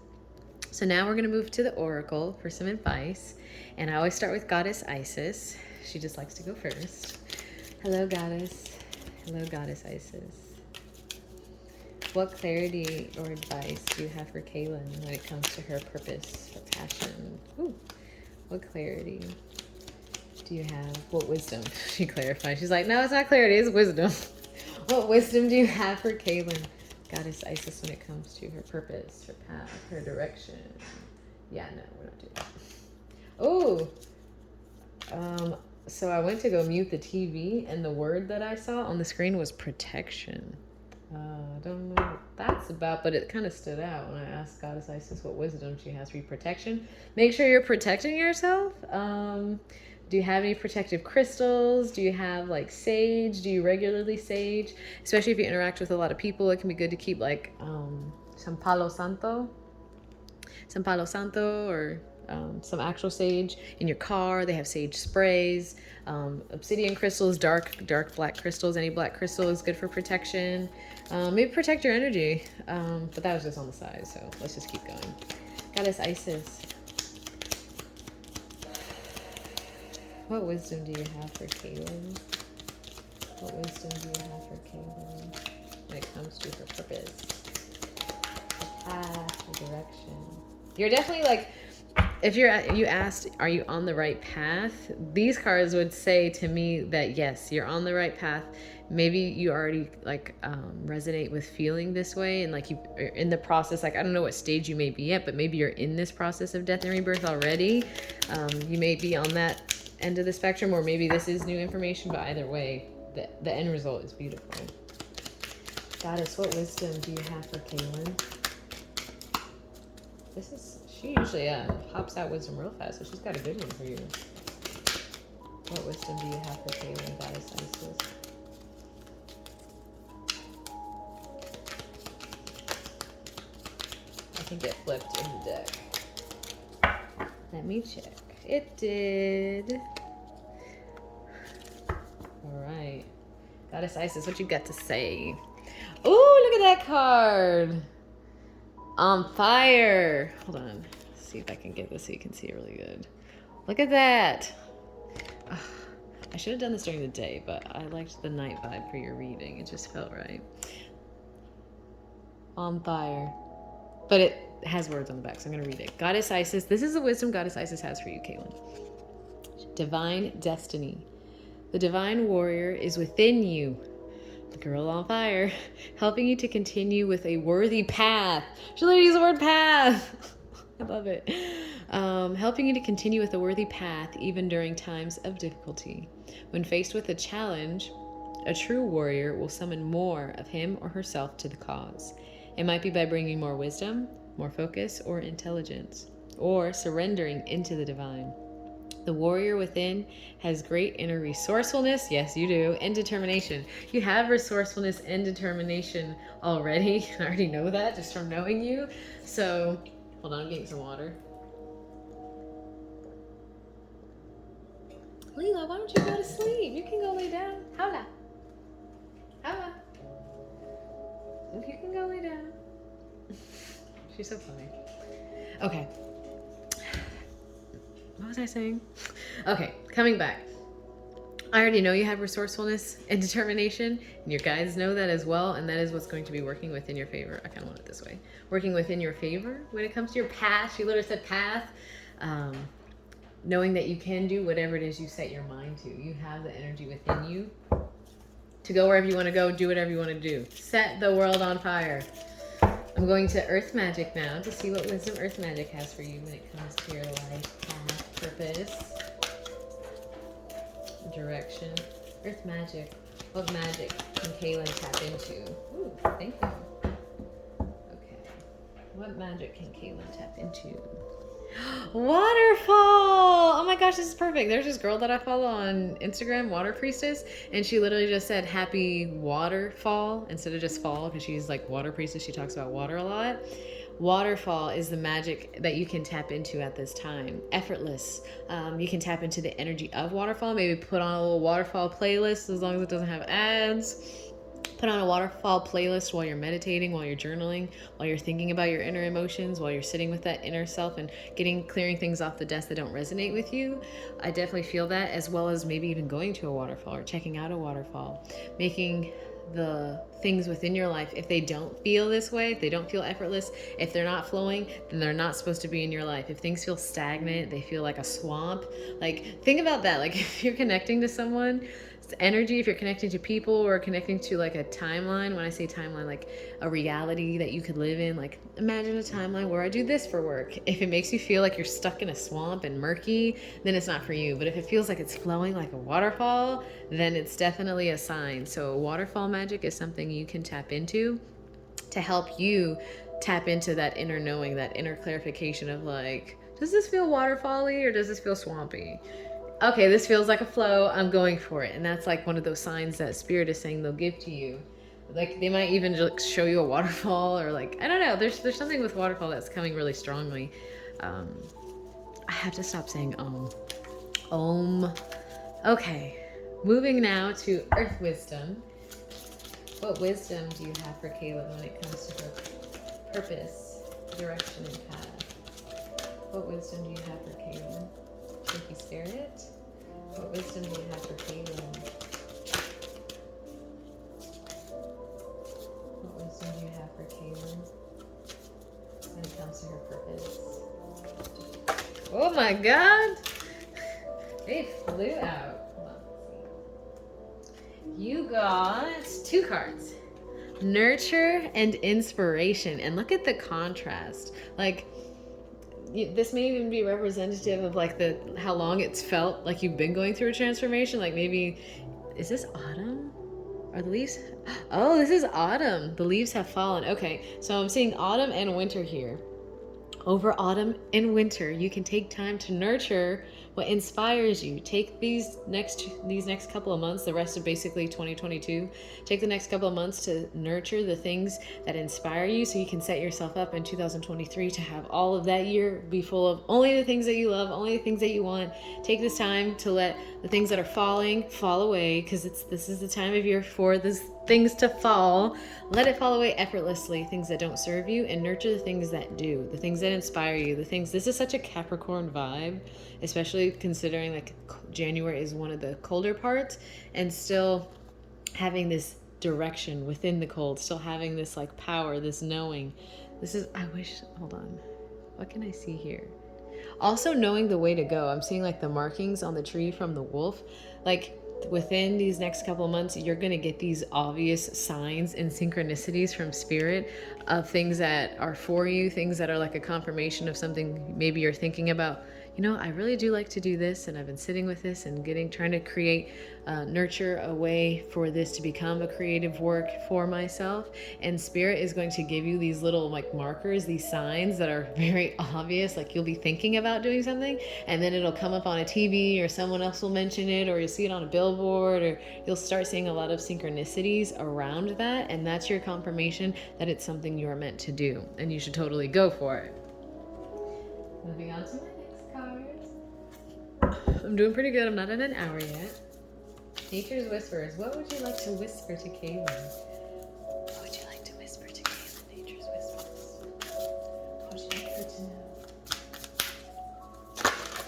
So now we're going to move to the oracle for some advice. And I always start with Goddess Isis. She just likes to go first. Hello, Goddess. Hello, Goddess Isis. What clarity or advice do you have for Kaylin when it comes to her purpose, her passion? Ooh, what clarity do you have? What wisdom? She clarified. She's like, no, it's not clarity, it's wisdom. What wisdom do you have for Kaylin, Goddess Isis, when it comes to her purpose, her path, her direction? Yeah, no, we're not doing that. Oh, so I went to go mute the TV, and the word that I saw on the screen was protection. I don't know what that's about, but it kind of stood out when I asked Goddess Isis what wisdom she has for you. Protection. Make sure you're protecting yourself. Do you have any protective crystals? Do you have like sage? Do you regularly sage? Especially if you interact with a lot of people, it can be good to keep like some Palo Santo, or some actual sage in your car. They have sage sprays, obsidian crystals, dark black crystals. Any black crystal is good for protection. Maybe protect your energy. But that was just on the side, so let's just keep going. Goddess Isis. What wisdom do you have for Kaylin? What wisdom do you have for Kaylin when it comes to her purpose, her path, her direction? You're definitely like, if you asked, are you on the right path? These cards would say to me that yes, you're on the right path. Maybe you already like resonate with feeling this way, and like you are in the process. Like I don't know what stage you may be at, but maybe you're in this process of death and rebirth already. You may be on that end of the spectrum, or maybe this is new information, but either way, the end result is beautiful. Goddess, what wisdom do you have for Kaylin? She usually pops out wisdom real fast, so she's got a good one for you. What wisdom do you have for Kaylin, Goddess Isis? I think it flipped in the deck. Let me check. It did. All right. Goddess Isis, what you got to say? Oh, look at that card. On fire. Hold on. Let's see if I can get this so you can see it really good. Look at that. Ugh. I should have done this during the day, but I liked the night vibe for your reading. It just felt right. On fire. But it has words on the back, so I'm going to read it. Goddess Isis, this is the wisdom Goddess Isis has for you, Kaylin. Divine destiny. The divine warrior is within you. The girl on fire, helping you to continue with a worthy path. She literally used the word path. I love it. Helping you to continue with a worthy path even during times of difficulty. When faced with a challenge, a true warrior will summon more of him or herself to the cause. It might be by bringing more wisdom, more focus, or intelligence, or surrendering into the divine. The warrior within has great inner resourcefulness, yes you do, and determination. You have resourcefulness and determination already. I already know that just from knowing you. So Hold on, I'm getting some water. Leela, why don't you go to sleep? You can go lay down. Hola. Hola. You can go lay down. She's so funny. Okay. What was I saying? Okay, coming back. I already know you have resourcefulness and determination, and your guides know that as well, and that is what's going to be working within your favor. I kind of want it this way. Working within your favor when it comes to your path. She literally said path. Knowing that you can do whatever it is you set your mind to. You have the energy within you to go wherever you want to go, do whatever you want to do. Set the world on fire. I'm going to Earth Magic now to see what wisdom Earth Magic has for you when it comes to your life, path, purpose, direction. Earth Magic. What magic can Kaylin tap into? Ooh, thank you. Okay. What magic can Kaylin tap into? Waterfall! Oh my gosh, this is perfect. There's this girl that I follow on Instagram, Water Priestess, and she literally just said happy waterfall instead of just fall, because she's like water priestess. She talks about water a lot. Waterfall is the magic that you can tap into at this time. Effortless. You can tap into the energy of waterfall. Maybe put on a little waterfall playlist as long as it doesn't have ads. Put on a waterfall playlist while you're meditating, while you're journaling, while you're thinking about your inner emotions, while you're sitting with that inner self and clearing things off the desk that don't resonate with you. I definitely feel that, as well as maybe even going to a waterfall or checking out a waterfall. Making the things within your life, if they don't feel this way, if they don't feel effortless, if they're not flowing, then they're not supposed to be in your life. If things feel stagnant, they feel like a swamp. Like, think about that. Like, if you're connecting to someone, energy, if you're connecting to people or connecting to like a timeline, when I say timeline, like a reality that you could live in, like imagine a timeline where I do this for work. If it makes you feel like you're stuck in a swamp and murky, then it's not for you. But if it feels like it's flowing like a waterfall, then it's definitely a sign. So waterfall magic is something you can tap into to help you tap into that inner knowing, that inner clarification of like, does this feel waterfally or does this feel swampy? Okay, this feels like a flow, I'm going for it. And that's like one of those signs that spirit is saying they'll give to you. Like they might even just show you a waterfall, or like, I don't know, there's something with waterfall that's coming really strongly. I have to stop saying Om. Okay, moving now to Earth Wisdom. What wisdom do you have for Caleb when it comes to her purpose, direction, and path? What wisdom do you have for Caleb? Shaky Spirit, what wisdom do you have for Kaylin? What wisdom do you have for Kaylin when it comes to her purpose? Oh my God! They flew out. You got 2 cards. Nurture and inspiration. And look at the contrast. Like, this may even be representative of like how long it's felt like you've been going through a transformation. Like maybe, is this autumn? Are the leaves? Oh, this is autumn. The leaves have fallen. Okay, so I'm seeing autumn and winter here. Over autumn and winter, you can take time to nurture what inspires you. Take these next couple of months, the rest of basically 2022, take the next couple of months to nurture the things that inspire you, so you can set yourself up in 2023 to have all of that year be full of only the things that you love, only the things that you want. Take this time to let the things that are falling fall away, because this is the time of year for this things to fall. Let it fall away effortlessly, things that don't serve you, and nurture the things that do, the things that inspire you, the things. This is such a Capricorn vibe, especially considering like January is one of the colder parts, and still having this direction within the cold, still having this like power, this knowing. This is, hold on, what can I see here? Also knowing the way to go. I'm seeing like the markings on the tree from the wolf. Like within these next couple of months, you're going to get these obvious signs and synchronicities from spirit of things that are for you, things that are like a confirmation of something maybe you're thinking about. You know, I really do like to do this, and I've been sitting with this and trying to create, nurture a way for this to become a creative work for myself. And spirit is going to give you these little like markers, these signs that are very obvious. Like you'll be thinking about doing something, and then it'll come up on a TV, or someone else will mention it, or you'll see it on a billboard, or you'll start seeing a lot of synchronicities around that. And that's your confirmation that it's something you're meant to do, and you should totally go for it. Moving on to my next card. I'm doing pretty good. I'm not at an hour yet. Nature's Whispers. What would you like to whisper to Kaylin? What would you like to whisper to Kaylin? Nature's Whispers. What would you like her to know?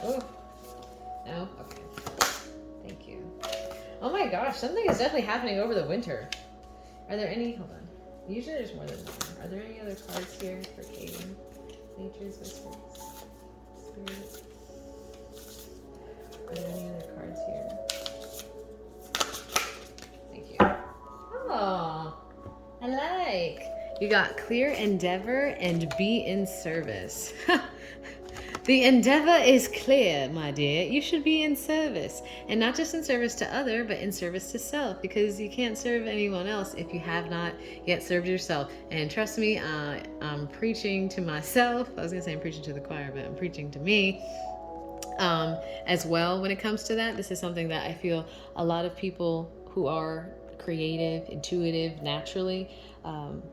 Oh. No? Okay. Thank you. Oh my gosh, something is definitely happening over the winter. Are there any? Hold on. Usually there's more than one. Are there any other cards here for Kaylin? Nature's Whispers. Spirit. Are there any other cards here? Thank you. Oh, I like. You got Clear Endeavor and Be in Service. The endeavor is clear, my dear. You should be in service. And not just in service to other, but in service to self. Because you can't serve anyone else if you have not yet served yourself. And trust me, I'm preaching to myself. I was going to say I'm preaching to the choir, but I'm preaching to me. As well, when it comes to that, this is something that I feel a lot of people who are creative, intuitive, naturally,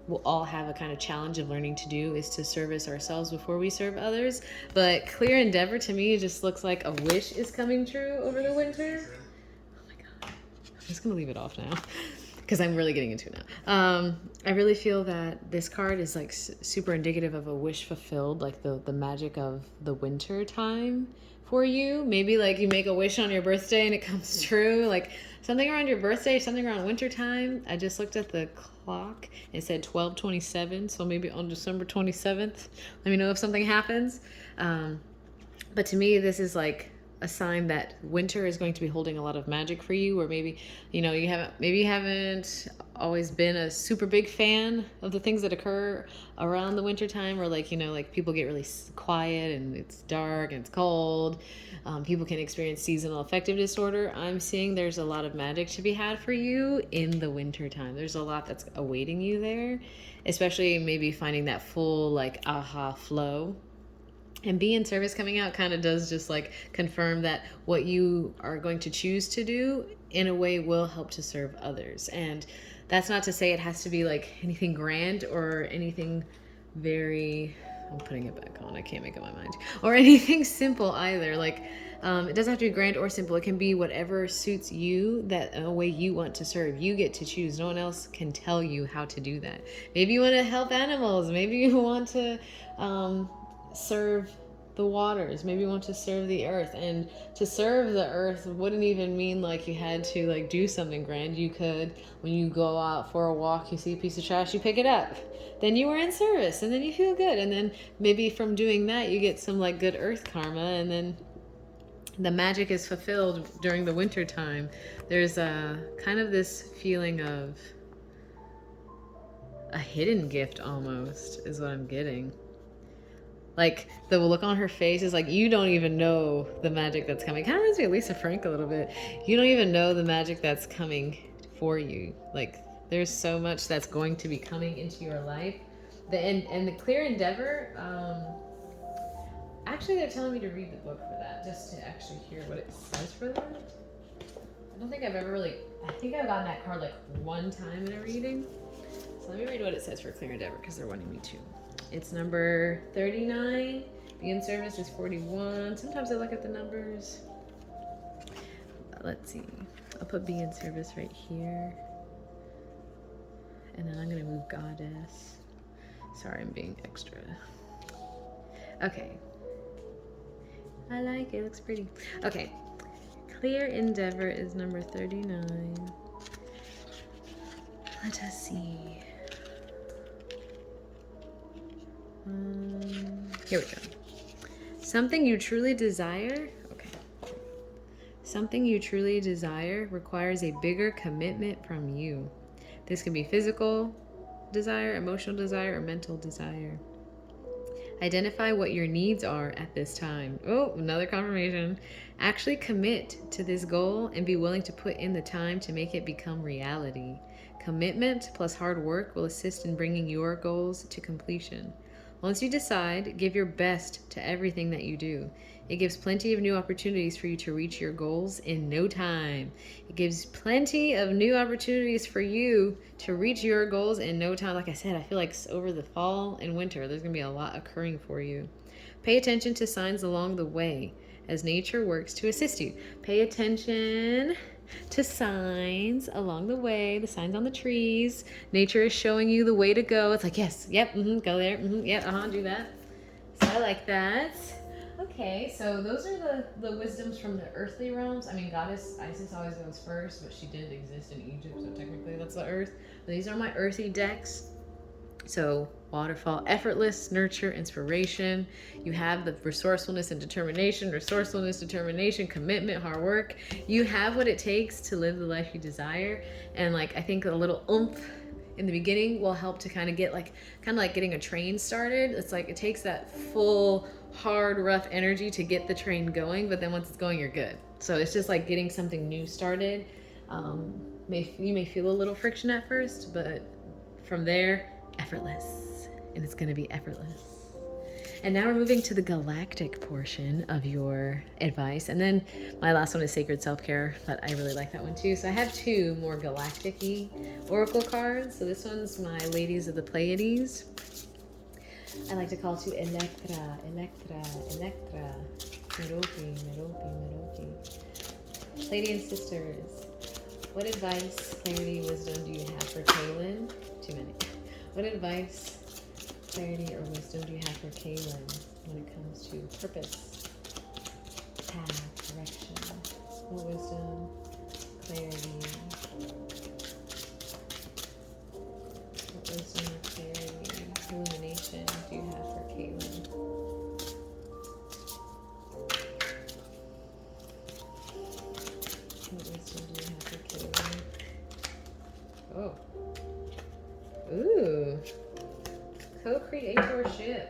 will all have a kind of challenge of learning to do, is to service ourselves before we serve others. But Clear Endeavor to me just looks like a wish is coming true over the winter. Oh my God. I'm just going to leave it off now because I'm really getting into it now. I really feel that this card is like super indicative of a wish fulfilled, like the magic of the winter time for you. Maybe like you make a wish on your birthday and it comes true. Like something around your birthday, something around winter time. I just looked at the clock. It said 12:27. So maybe on December 27th, let me know if something happens. But to me, this is like a sign that winter is going to be holding a lot of magic for you, or maybe you haven't always been a super big fan of the things that occur around the winter time, or like people get really quiet and it's dark and it's cold. People can experience seasonal affective disorder. I'm seeing there's a lot of magic to be had for you in the winter time. There's a lot that's awaiting you there, especially maybe finding that full like aha flow. And Be in Service coming out kind of does just like confirm that what you are going to choose to do in a way will help to serve others. And that's not to say it has to be like anything grand or anything very, I'm putting it back on, I can't make up my mind, or anything simple either. Like it doesn't have to be grand or simple. It can be whatever suits you, that a way you want to serve. You get to choose. No one else can tell you how to do that. Maybe you want to help animals. Maybe you want to serve the waters. Maybe you want to serve the earth. And to serve the earth wouldn't even mean like you had to like do something grand. You could, when you go out for a walk, you see a piece of trash, you pick it up. Then you were in service, and then you feel good. And then maybe from doing that you get some like good earth karma, and then the magic is fulfilled during the winter time. There's a kind of this feeling of a hidden gift almost is what I'm getting. Like the look on her face is like you don't even know the magic that's coming. Kind of reminds me of Lisa Frank a little bit. You don't even know the magic that's coming for you. Like there's so much that's going to be coming into your life. The Clear Endeavor. Actually, they're telling me to read the book for that, just to actually hear what it says for that. I don't think I've ever really. I think I've gotten that card like one time in a reading. So let me read what it says for Clear Endeavor because they're wanting me to. It's number 39. Be in Service is 41. Sometimes I look at the numbers. Let's see. I'll put Be in Service right here. And then I'm going to move Goddess. Sorry, I'm being extra. Okay. I like it. It looks pretty. Okay. Clear Endeavor is number 39. Let us see. Here we go. Something you truly desire. Okay. Something you truly desire requires a bigger commitment from you. This can be physical desire, emotional desire, or mental desire. Identify what your needs are at this time. Oh, another confirmation. Actually commit to this goal and be willing to put in the time to make it become reality. Commitment plus hard work will assist in bringing your goals to completion. Once you decide, give your best to everything that you do. It gives plenty of new opportunities for you to reach your goals in no time. It gives plenty of new opportunities for you to reach your goals in no time. Like I said, I feel like over the fall and winter, there's going to be a lot occurring for you. Pay attention to signs along the way as nature works to assist you. Pay attention to signs along the way, the signs on the trees. Nature is showing you the way to go. It's like, yes, yep, go there, yeah, do that. So I like that. Okay, so those are the wisdoms from the earthly realms. I mean, goddess Isis always goes first, but she did exist in Egypt, so technically that's the earth. But these are my earthy decks. So waterfall, effortless, nurture, inspiration. You have the resourcefulness and determination, commitment, hard work. You have what it takes to live the life you desire. And like, I think a little oomph in the beginning will help to kind of like getting a train started. It's like, it takes that full, hard, rough energy to get the train going, but then once it's going, you're good. So it's just like getting something new started. You may feel a little friction at first, but from there, effortless. And it's going to be effortless. And now we're moving to the galactic portion of your advice. And then my last one is Sacred Self-Care, but I really like that one too. So I have two more galactic-y oracle cards. So this one's my Ladies of the Pleiades. I like to call to Electra. Merope. Pleiadian sisters, what advice, clarity, wisdom do you have for Kaylin? Too many. What advice, clarity, or wisdom do you have for Kaylin when it comes to purpose, path, direction? What wisdom, clarity, illumination do you have for Kaylin? What wisdom do you have for Kaylin? Oh. Ooh. Co-creatorship.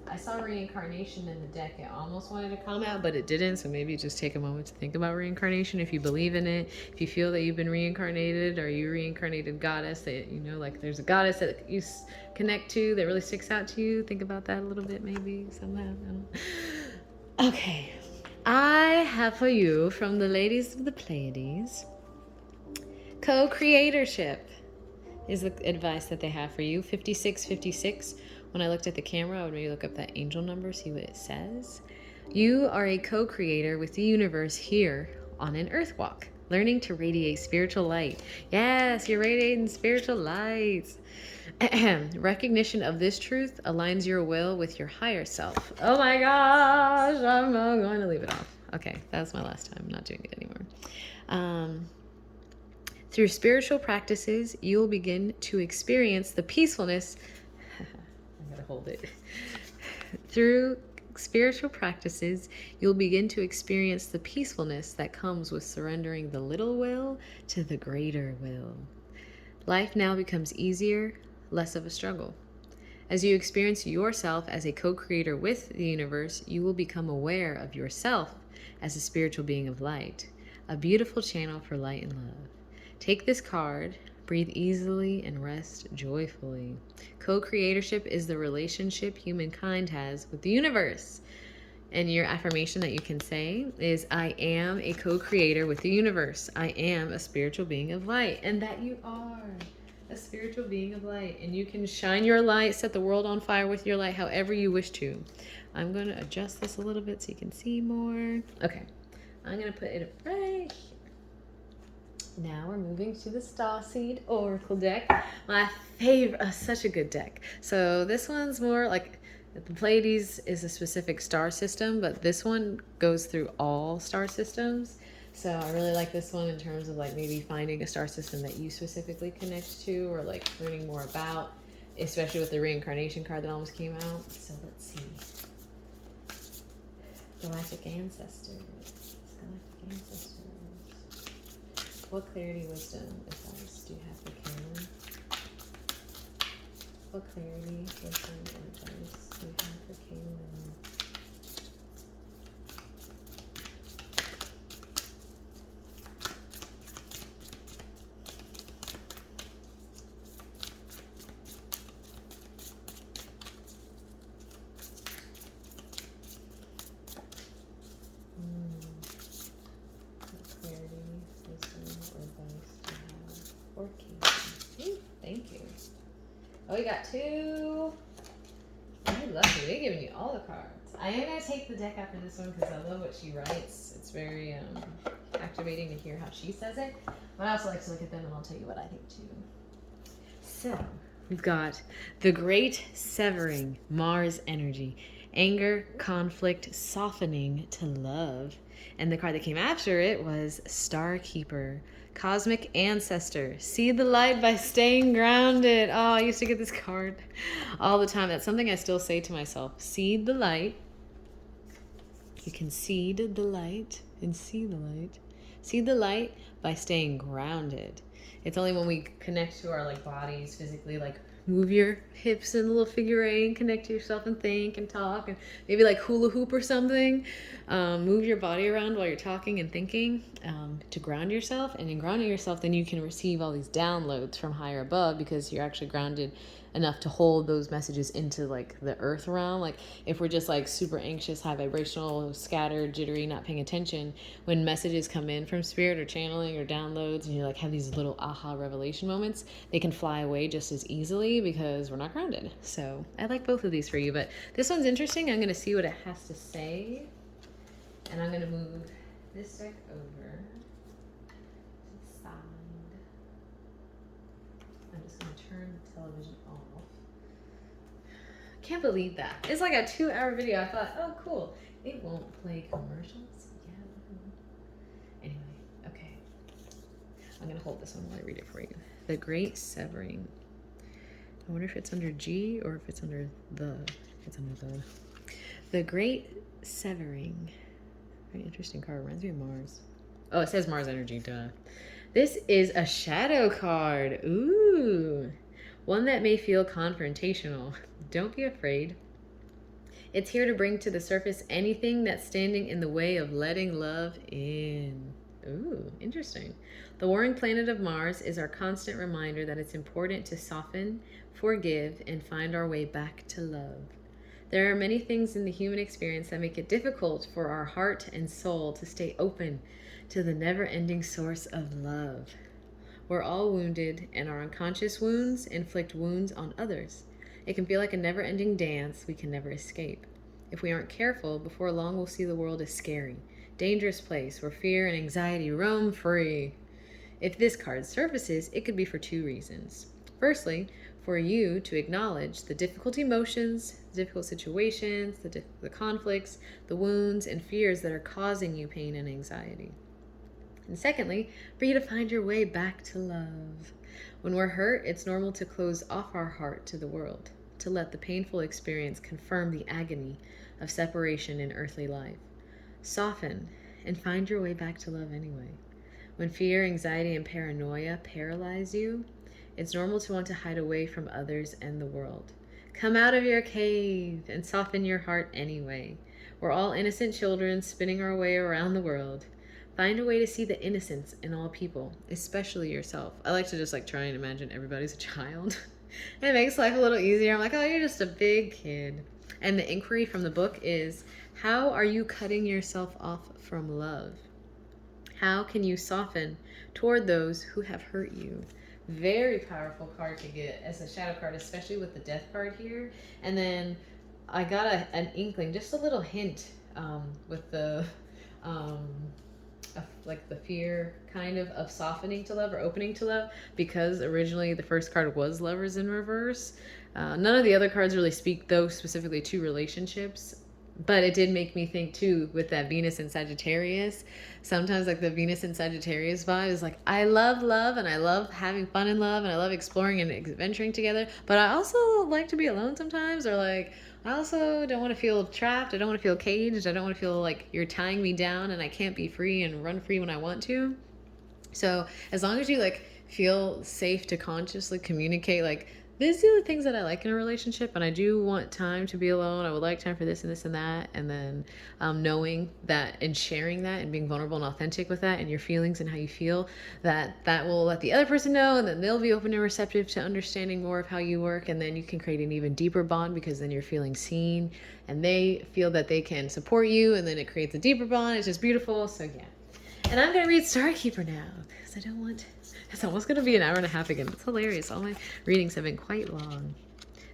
I saw reincarnation in the deck. It almost wanted to come out, but it didn't. So maybe just take a moment to think about reincarnation. If you believe in it, if you feel that you've been reincarnated, or you reincarnated goddess, that like there's a goddess that you connect to that really sticks out to you. Think about that a little bit, maybe somehow. Okay, I have for you from the Ladies of the Pleiades, co-creatorship is the advice that they have for you. 5656. When I looked at the camera, I would maybe look up that angel number, see what it says. You are a co-creator with the universe here on an earth walk, learning to radiate spiritual light. Yes, you're radiating spiritual light. Recognition of this truth aligns your will with your higher self. Oh my gosh, I'm going to leave it off. Okay, that's my last time. I'm not doing it anymore. Through spiritual practices, you will begin to experience the peacefulness. I'm going to hold it. Through spiritual practices, you'll begin to experience the peacefulness that comes with surrendering the little will to the greater will. Life now becomes easier, less of a struggle. As you experience yourself as a co-creator with the universe, you will become aware of yourself as a spiritual being of light, a beautiful channel for light and love. Take this card, breathe easily, and rest joyfully. Co-creatorship is the relationship humankind has with the universe. And your affirmation that you can say is, I am a co-creator with the universe. I am a spiritual being of light. And that you are a spiritual being of light. And you can shine your light, set the world on fire with your light however you wish to. I'm going to adjust this a little bit so you can see more. Okay, I'm going to put it right here. Now we're moving to the Starseed Oracle deck. My favorite, such a good deck. So this one's more like, the Pleiades is a specific star system, but this one goes through all star systems. So I really like this one in terms of like maybe finding a star system that you specifically connect to, or like learning more about, especially with the reincarnation card that almost came out. So let's see. Galactic Ancestors. Galactic Ancestors. What clarity, wisdom, advice do you have for Kaylin? What clarity, wisdom, and advice do you have for Kaylin? Oh, we got two. You're lucky. They're giving you all the cards. I am going to take the deck after this one because I love what she writes. It's very activating to hear how she says it. But I also like to look at them and I'll tell you what I think too. So, we've got the Great Severing, Mars energy. Anger, conflict, softening to love. And the card that came after it was Star Keeper. Cosmic Ancestor. See the light by staying grounded. Oh, I used to get this card all the time. That's something I still say to myself. See the light. You can seed the light and see the light. See the light by staying grounded. It's only when we connect to our like bodies physically, like move your hips in a little figure eight, connect to yourself and think and talk, and maybe like hula hoop or something. Move your body around while you're talking and thinking to ground yourself. And in grounding yourself, then you can receive all these downloads from higher above because you're actually grounded enough to hold those messages into like the earth realm. Like if we're just like super anxious, high vibrational, scattered, jittery, not paying attention, when messages come in from spirit or channeling or downloads and you like have these little aha revelation moments, they can fly away just as easily because we're not grounded. So I like both of these for you, but this one's interesting. I'm going to see what it has to say, and I'm going to move this deck over to the side. I'm just going to turn the television off. Can't believe that. It's like a 2-hour video. I thought, oh, cool. It won't play commercials. Yeah. Anyway, okay. I'm going to hold this one while I read it for you. The Great Severing. I wonder if it's under G or if it's under the. It's under the. The Great Severing. Very interesting card. Reminds me of Mars. Oh, it says Mars energy. Duh. This is a shadow card. Ooh. One that may feel confrontational. Don't be afraid. It's here to bring to the surface anything that's standing in the way of letting love in. Ooh, interesting. The warring planet of Mars is our constant reminder that it's important to soften, forgive, and find our way back to love. There are many things in the human experience that make it difficult for our heart and soul to stay open to the never-ending source of love. We're all wounded, and our unconscious wounds inflict wounds on others. It can feel like a never-ending dance we can never escape. If we aren't careful, before long we'll see the world as scary, dangerous place where fear and anxiety roam free. If this card surfaces, it could be for 2 reasons. Firstly, for you to acknowledge the difficult emotions, the difficult situations, the conflicts, the wounds, and fears that are causing you pain and anxiety. And secondly, for you to find your way back to love. When we're hurt, it's normal to close off our heart to the world, to let the painful experience confirm the agony of separation in earthly life. Soften and find your way back to love anyway. When fear, anxiety, and paranoia paralyze you, it's normal to want to hide away from others and the world. Come out of your cave and soften your heart anyway. We're all innocent children spinning our way around the world. Find a way to see the innocence in all people, especially yourself. I like to just like try and imagine everybody's a child. It makes life a little easier. I'm like, oh, you're just a big kid. And the inquiry from the book is, how are you cutting yourself off from love? How can you soften toward those who have hurt you? Very powerful card to get as a shadow card, especially with the death card here. And then I got an inkling, just a little hint with the like the fear kind of softening to love or opening to love, because originally the first card was Lovers in reverse. None of the other cards really speak though specifically to relationships, but it did make me think too with that Venus and Sagittarius. Sometimes like the Venus and Sagittarius vibe is like, I love love and I love having fun in love and I love exploring and adventuring together, but I also like to be alone sometimes, or like I also don't want to feel trapped. I don't want to feel caged. I don't want to feel like you're tying me down and I can't be free and run free when I want to. So as long as you like feel safe to consciously communicate, like, these are the things that I like in a relationship, and I do want time to be alone. I would like time for this and this and that. And then knowing that and sharing that and being vulnerable and authentic with that and your feelings and how you feel, that will let the other person know, and then they'll be open and receptive to understanding more of how you work. And then you can create an even deeper bond because then you're feeling seen and they feel that they can support you, and then it creates a deeper bond. It's just beautiful. So yeah. And I'm going to read Starkeeper now because I don't want It's almost going to be an hour and a half again. It's hilarious. All my readings have been quite long.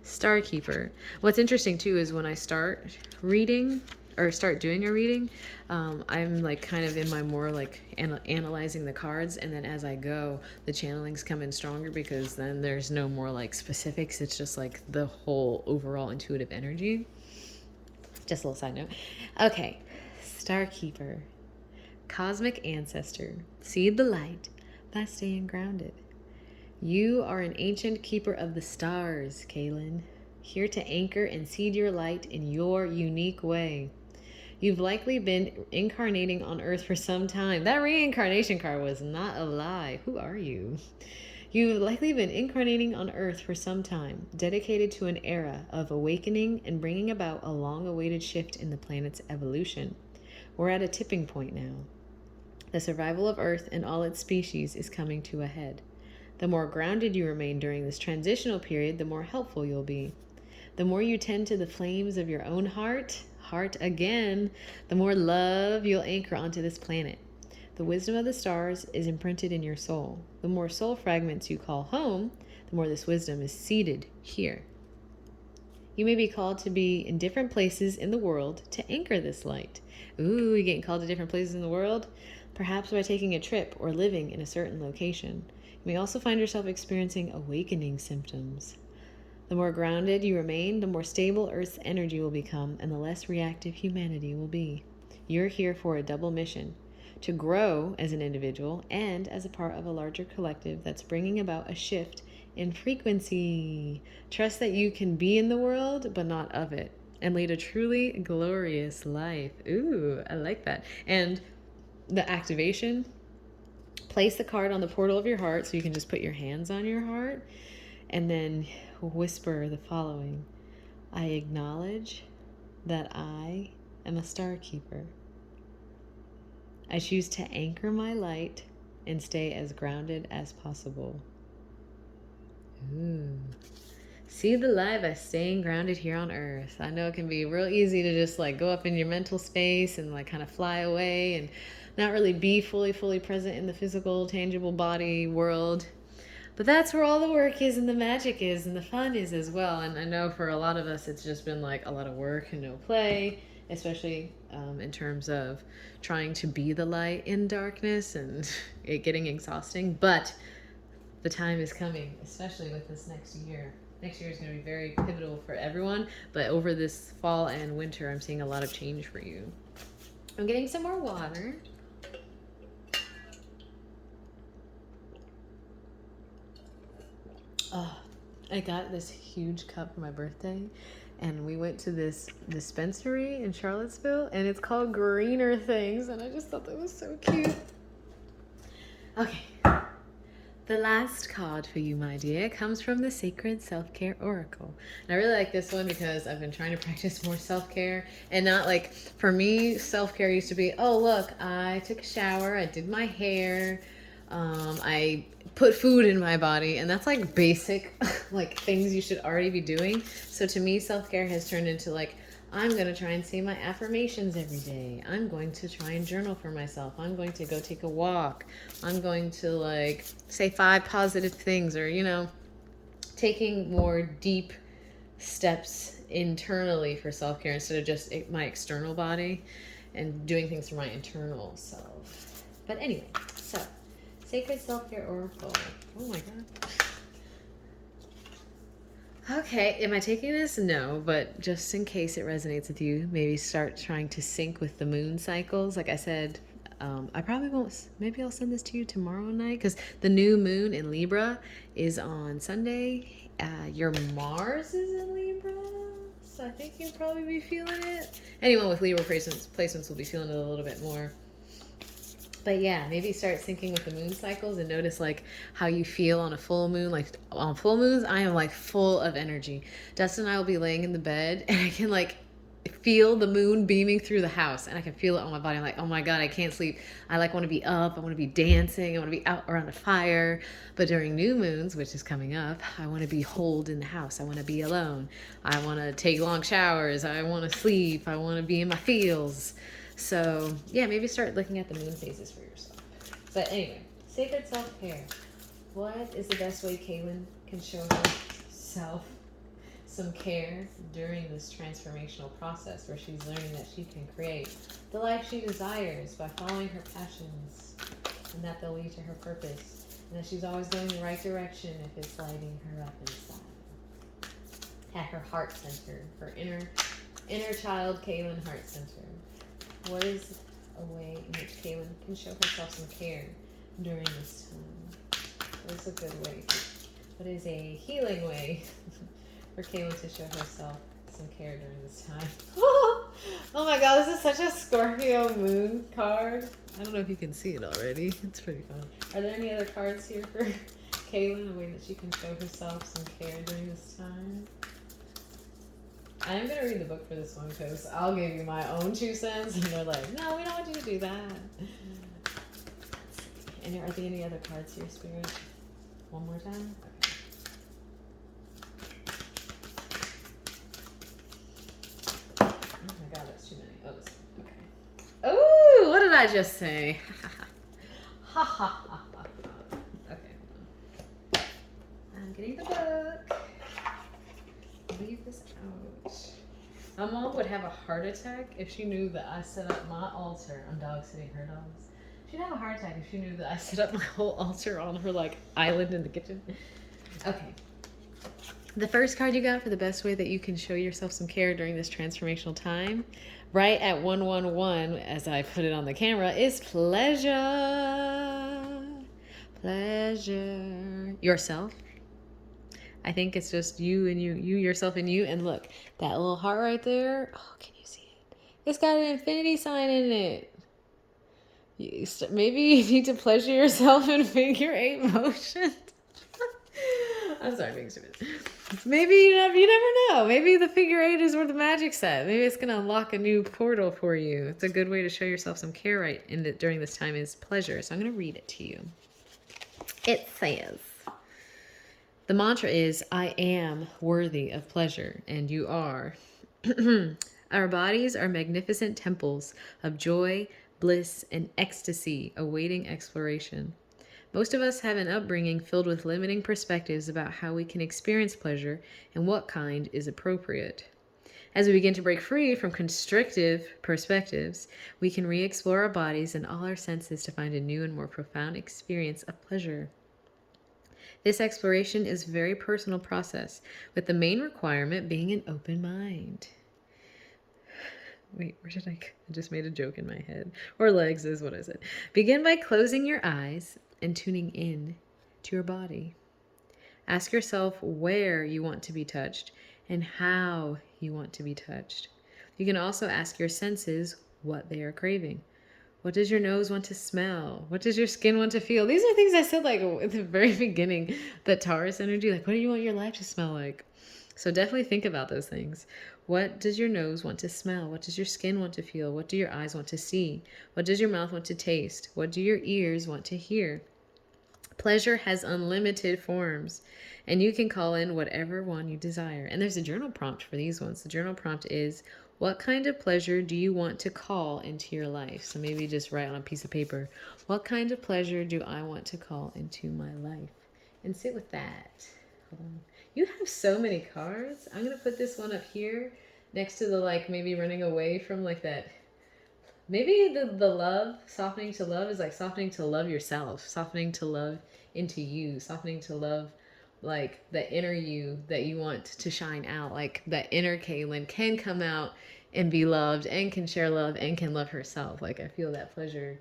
Starkeeper. What's interesting too is when I start reading or start doing a reading, I'm like kind of in my more like analyzing the cards, and then as I go, the channelings come in stronger because then there's no more like specifics. It's just like the whole overall intuitive energy. Just a little side note. Okay, Starkeeper. Cosmic ancestor. Seed the light by staying grounded. You are an ancient keeper of the stars, Kaylin, here to anchor and seed your light in your unique way. You've likely been incarnating on Earth for some time. That reincarnation card was not a lie. Who are you? You've likely been incarnating on Earth for some time, dedicated to an era of awakening and bringing about a long-awaited shift in the planet's evolution. We're at a tipping point now. The survival of Earth and all its species is coming to a head. The more grounded you remain during this transitional period, the more helpful you'll be. The more you tend to the flames of your own heart again, the more love you'll anchor onto this planet. The wisdom of the stars is imprinted in your soul. The more soul fragments you call home, the more this wisdom is seated here. You may be called to be in different places in the world to anchor this light. Ooh, you're getting called to different places in the world? Perhaps by taking a trip or living in a certain location. You may also find yourself experiencing awakening symptoms. The more grounded you remain, the more stable Earth's energy will become, and the less reactive humanity will be. You're here for a double mission: to grow as an individual and as a part of a larger collective that's bringing about a shift in frequency. Trust that you can be in the world, but not of it, and lead a truly glorious life. Ooh, I like that. And the activation, place the card on the portal of your heart, so you can just put your hands on your heart and then whisper the following: I acknowledge that I am a star keeper. I choose to anchor my light and stay as grounded as possible. Ooh. See the light by staying grounded here on Earth. I know it can be real easy to just like go up in your mental space and like kind of fly away and not really be fully present in the physical, tangible body world. But that's where all the work is and the magic is and the fun is as well. And I know for a lot of us, it's just been like a lot of work and no play, especially in terms of trying to be the light in darkness and it getting exhausting. But the time is coming, especially with this next year. Next year is going to be very pivotal for everyone. But over this fall and winter, I'm seeing a lot of change for you. I'm getting some more water. Oh, I got this huge cup for my birthday, and we went to this dispensary in Charlottesville, and it's called Greener Things, and I just thought that was so cute. Okay, the last card for you, my dear, comes from the Sacred Self-Care Oracle. And I really like this one because I've been trying to practice more self-care, and not like, for me, self-care used to be, oh, look, I took a shower, I did my hair, I put food in my body, and that's like basic like things you should already be doing. So to me, self-care has turned into like, I'm going to try and say my affirmations every day. I'm going to try and journal for myself. I'm going to go take a walk. I'm going to like say 5 positive things, or, you know, taking more deep steps internally for self-care instead of just my external body, and doing things for my internal self. But anyway, so Sacred Self-Care Oracle. Oh my god. Okay, am I taking this? No, but just in case it resonates with you, maybe start trying to sync with the moon cycles. Like I said, I probably won't, maybe I'll send this to you tomorrow night, because the new moon in Libra is on Sunday. Your Mars is in Libra, so I think you'll probably be feeling it. Anyone with Libra placements will be feeling it a little bit more. But yeah, maybe start syncing with the moon cycles and notice like how you feel on a full moon. Like on full moons, I am like full of energy. Dustin and I will be laying in the bed and I can like feel the moon beaming through the house, and I can feel it on my body. I'm like, oh my god, I can't sleep. I like want to be up. I want to be dancing. I want to be out around a fire. But during new moons, which is coming up, I want to be holed in the house. I want to be alone. I want to take long showers. I want to sleep. I want to be in my feels. So yeah, maybe start looking at the moon phases for yourself. But anyway, Sacred Self-Care. What is the best way Kaylin can show herself some care during this transformational process where she's learning that she can create the life she desires by following her passions and that they'll lead to her purpose and that she's always going the right direction if it's lighting her up inside. At her heart center, her inner child Kaylin heart center. What is a way in which Kaylin can show herself some care during this time? What is a good way? What is a healing way for Kaylin to show herself some care during this time? Oh my god, this is such a Scorpio moon card. I don't know if you can see it already. It's pretty fun. Are there any other cards here for Kaylin, a way that she can show herself some care during this time? I am going to read the book for this one because I'll give you my own 2 cents. And they're like, no, we don't want you to do that. And are there any other cards here, Spirit? One more time? Okay. Oh my god, that's too many. Oh, this one. Okay. Oh, what did I just say? Ha ha ha ha. Okay. I'm getting the book. Leave this out. My mom would have a heart attack if she knew that I set up my altar. I'm dog sitting her dogs. She'd have a heart attack if she knew that I set up my whole altar on her like island in the kitchen. Okay. The first card you got for the best way that you can show yourself some care during this transformational time, right at 111, as I put it on the camera, is pleasure. Pleasure. Yourself. I think it's just you and you yourself and you. And look, that little heart right there. Oh, can you see it? It's got an infinity sign in it. Maybe you need to pleasure yourself in figure 8 motion. I'm sorry, being stupid. Maybe you never know. Maybe the figure 8 is where the magic's at. Maybe it's gonna unlock a new portal for you. It's a good way to show yourself some care right during this time is pleasure. So I'm gonna read it to you. It says, the mantra is, I am worthy of pleasure, and you are. Our bodies are magnificent temples of joy, bliss, and ecstasy awaiting exploration. Most of us have an upbringing filled with limiting perspectives about how we can experience pleasure and what kind is appropriate. As we begin to break free from constrictive perspectives, we can re-explore our bodies and all our senses to find a new and more profound experience of pleasure. This exploration is a very personal process, with the main requirement being an open mind. Wait, where did I just made a joke in my head. Or legs is what I said. Begin by closing your eyes and tuning in to your body. Ask yourself where you want to be touched and how you want to be touched. You can also ask your senses what they are craving. What does your nose want to smell? What does your skin want to feel? These are things I said like at the very beginning, that Taurus energy, like what do you want your life to smell like? So definitely think about those things. What does your nose want to smell? What does your skin want to feel? What do your eyes want to see? What does your mouth want to taste? What do your ears want to hear? Pleasure has unlimited forms, and you can call in whatever one you desire. And there's a journal prompt for these ones. The journal prompt is, what kind of pleasure do you want to call into your life? So maybe just write on a piece of paper, what kind of pleasure do I want to call into my life? And sit with that. Hold on. You have so many cards. I'm going to put this one up here next to the like maybe running away from like that. Maybe the love, softening to love is like softening to love yourself, softening to love into you, softening to love like the inner you that you want to shine out. Like that inner Kaylin can come out and be loved and can share love and can love herself. Like I feel that pleasure.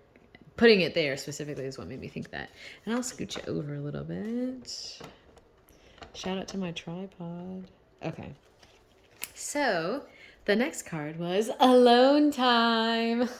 Putting it there specifically is what made me think that. And I'll scoot you over a little bit. Shout out to my tripod. Okay. So the next card was alone time.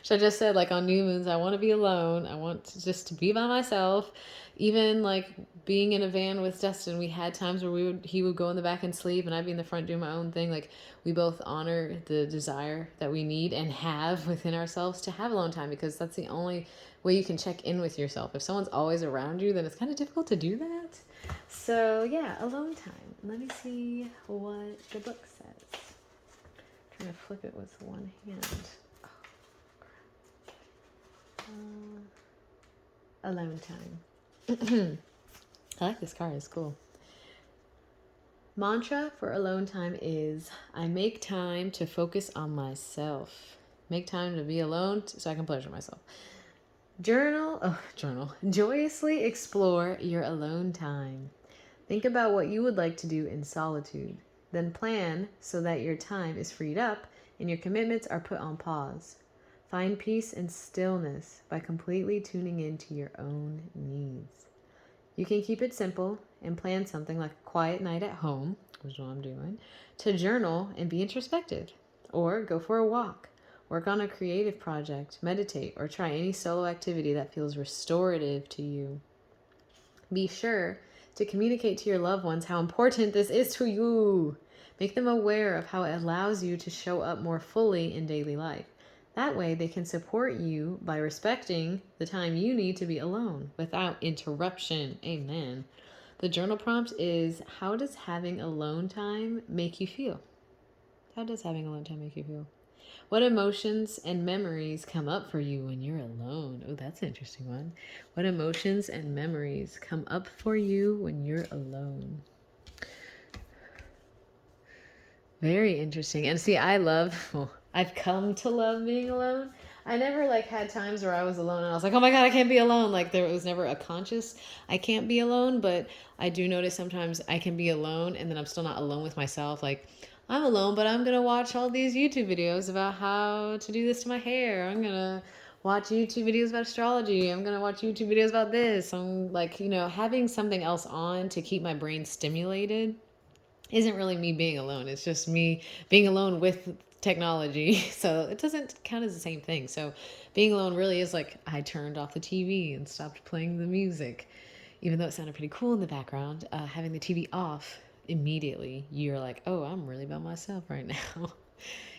So I just said, like on new moons, I want to be alone. I want to just to be by myself. Even like being in a van with Dustin, we had times where he would go in the back and sleep, and I'd be in the front doing my own thing. Like we both honor the desire that we need and have within ourselves to have alone time, because that's the only way you can check in with yourself. If someone's always around you, then it's kind of difficult to do that. So yeah, alone time. Let me see what the book says. I'm trying to flip it with one hand. Alone time. I like this card. It's cool. Mantra for alone time is I make time to focus on myself. Make time to be alone so I can pleasure myself. Journal. Joyously explore your alone time. Think about what you would like to do in solitude. Then plan so that your time is freed up and your commitments are put on pause. Find peace and stillness by completely tuning into your own needs. You can keep it simple and plan something like a quiet night at home, which is what I'm doing, to journal and be introspective, or go for a walk, work on a creative project, meditate, or try any solo activity that feels restorative to you. Be sure to communicate to your loved ones how important this is to you. Make them aware of how it allows you to show up more fully in daily life. That way, they can support you by respecting the time you need to be alone without interruption. Amen. The journal prompt is, how does having alone time make you feel? How does having alone time make you feel? What emotions and memories come up for you when you're alone? Oh, that's an interesting one. What emotions and memories come up for you when you're alone? Very interesting. And see, I've come to love being alone. I never had times where I was alone and I was like, oh my God, I can't be alone. There was never a conscious, I can't be alone. But I do notice sometimes I can be alone and then I'm still not alone with myself. I'm alone, but I'm going to watch all these YouTube videos about how to do this to my hair. I'm going to watch YouTube videos about astrology. I'm going to watch YouTube videos about this. I'm having something else on to keep my brain stimulated isn't really me being alone. It's just me being alone with technology. So it doesn't count as the same thing. So being alone really is I turned off the TV and stopped playing the music. Even though it sounded pretty cool in the background, having the TV off immediately, you're like, oh, I'm really by myself right now.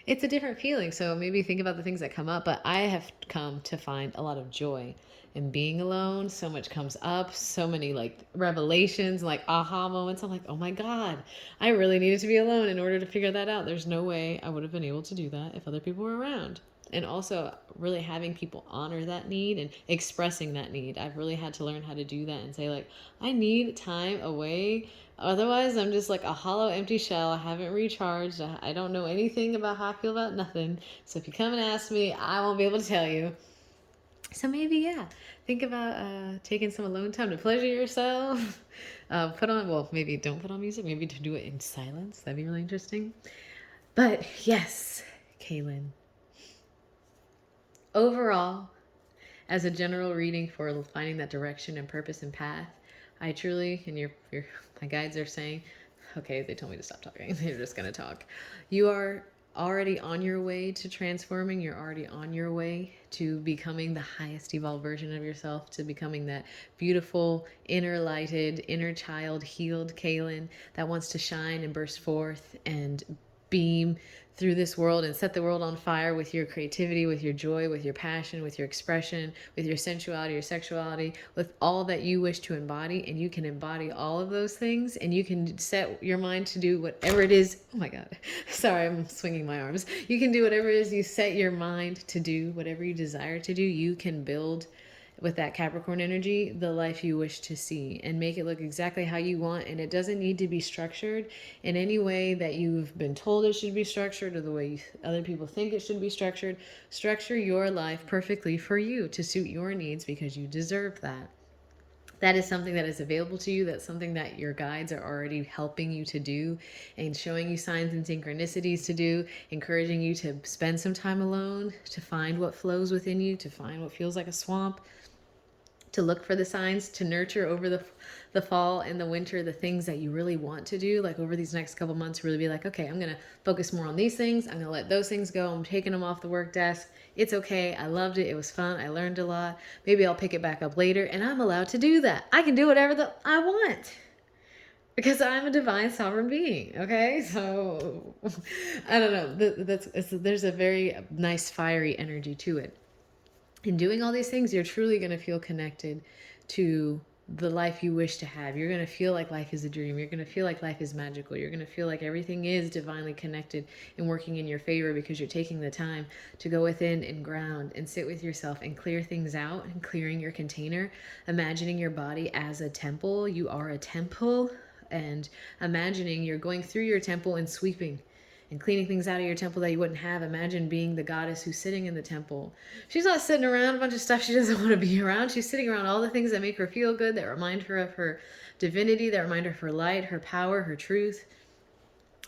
It's a different feeling. So maybe think about the things that come up. But I have come to find a lot of joy in being alone. So much comes up, so many revelations, aha moments. I'm like, oh my God, I really needed to be alone in order to figure that out. There's no way I would have been able to do that if other people were around. And also really having people honor that need and expressing that need. I've really had to learn how to do that and say I need time away. Otherwise, I'm just a hollow, empty shell. I haven't recharged. I don't know anything about how I feel about nothing. So if you come and ask me, I won't be able to tell you. So maybe, yeah, think about taking some alone time to pleasure yourself. Maybe don't put on music. Maybe to do it in silence. That'd be really interesting. But yes, Kaylin. Overall, as a general reading for finding that direction and purpose and path, I truly, and my guides are saying, okay, they told me to stop talking. They're just going to talk. You are already on your way to transforming. You're already on your way to becoming the highest evolved version of yourself, to becoming that beautiful, inner lighted, inner child, healed Kaylin that wants to shine and burst forth and beam through this world and set the world on fire with your creativity, with your joy, with your passion, with your expression, with your sensuality, your sexuality, with all that you wish to embody. And you can embody all of those things and you can set your mind to do whatever it is. Oh my God. Sorry, I'm swinging my arms. You can do whatever it is you set your mind to do, whatever you desire to do. You can build with that Capricorn energy, the life you wish to see and make it look exactly how you want. And it doesn't need to be structured in any way that you've been told it should be structured or the way other people think it should be structured. Structure your life perfectly for you to suit your needs because you deserve that. That is something that is available to you. That's something that your guides are already helping you to do and showing you signs and synchronicities to do, encouraging you to spend some time alone, to find what flows within you, to find what feels like a swamp, to look for the signs, to nurture over the fall and the winter, the things that you really want to do, over these next couple months, really be okay, I'm going to focus more on these things. I'm going to let those things go. I'm taking them off the work desk. It's okay. I loved it. It was fun. I learned a lot. Maybe I'll pick it back up later, and I'm allowed to do that. I can do whatever I want because I'm a divine sovereign being. Okay. So I don't know. There's a very nice fiery energy to it. In doing all these things, you're truly going to feel connected to the life you wish to have. You're going to feel like life is a dream. You're going to feel like life is magical. You're going to feel like everything is divinely connected and working in your favor because you're taking the time to go within and ground and sit with yourself and clear things out and clearing your container, imagining your body as a temple. You are a temple, and imagining you're going through your temple and sweeping and cleaning things out of your temple that you wouldn't have. Imagine being the goddess who's sitting in the temple. She's not sitting around a bunch of stuff she doesn't want to be around. She's sitting around all the things that make her feel good, that remind her of her divinity, that remind her of her light, her power, her truth,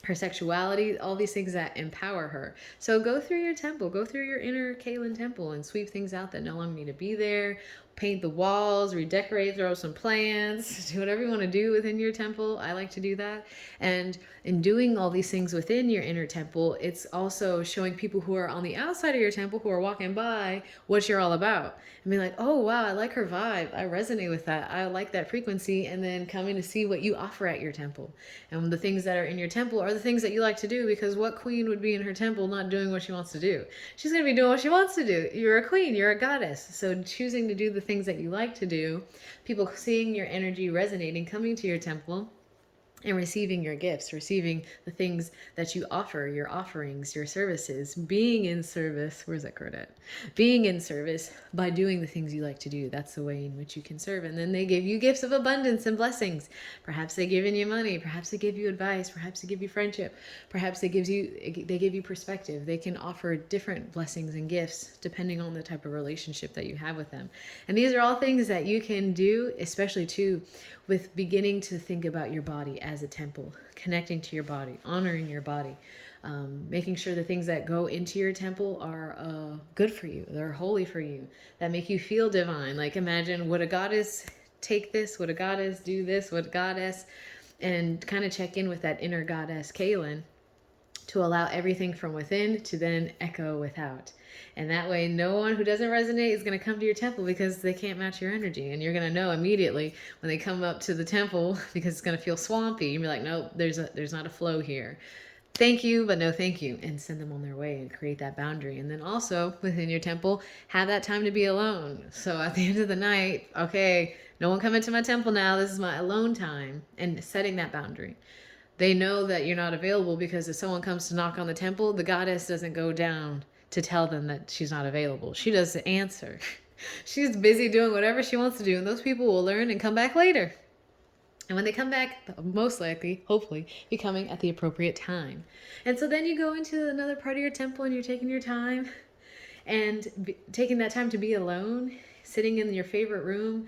her sexuality, all these things that empower her. So go through your temple, go through your inner Kaylin temple and sweep things out that no longer need to be there. Paint the walls, redecorate, throw some plants, do whatever you want to do within your temple. I like to do that. And in doing all these things within your inner temple, it's also showing people who are on the outside of your temple, who are walking by, what you're all about. And be like, oh, wow, I like her vibe. I resonate with that. I like that frequency. And then coming to see what you offer at your temple. And the things that are in your temple are the things that you like to do, because what queen would be in her temple not doing what she wants to do? She's going to be doing what she wants to do. You're a queen. You're a goddess. So choosing to do the things that you like to do, people seeing your energy resonating, coming to your temple, and receiving your gifts, receiving the things that you offer, your offerings, your services, being in service. Where's that card at? Being in service by doing the things you like to do. That's the way in which you can serve. And then they give you gifts of abundance and blessings. Perhaps they give you money. Perhaps they give you advice. Perhaps they give you friendship. Perhaps they give you perspective. They can offer different blessings and gifts depending on the type of relationship that you have with them. And these are all things that you can do, especially too, with beginning to think about your body as a temple, connecting to your body, honoring your body, making sure the things that go into your temple are good for you, they're holy for you, that make you feel divine. Like imagine, would a goddess take this? Would a goddess do this? Would a goddess? And kind of check in with that inner goddess Kaylin to allow everything from within to then echo without. And that way, no one who doesn't resonate is going to come to your temple because they can't match your energy. And you're going to know immediately when they come up to the temple because it's going to feel swampy. You'll be like, nope, there's not a flow here. Thank you, but no thank you. And send them on their way and create that boundary. And then also within your temple, have that time to be alone. So at the end of the night, okay, no one come into my temple now. This is my alone time. And setting that boundary. They know that you're not available because if someone comes to knock on the temple, the goddess doesn't go down to tell them that she's not available. She doesn't answer. She's busy doing whatever she wants to do, and those people will learn and come back later. And when they come back, most likely, hopefully, be coming at the appropriate time. And so then you go into another part of your temple and you're taking your time and taking that time to be alone, sitting in your favorite room,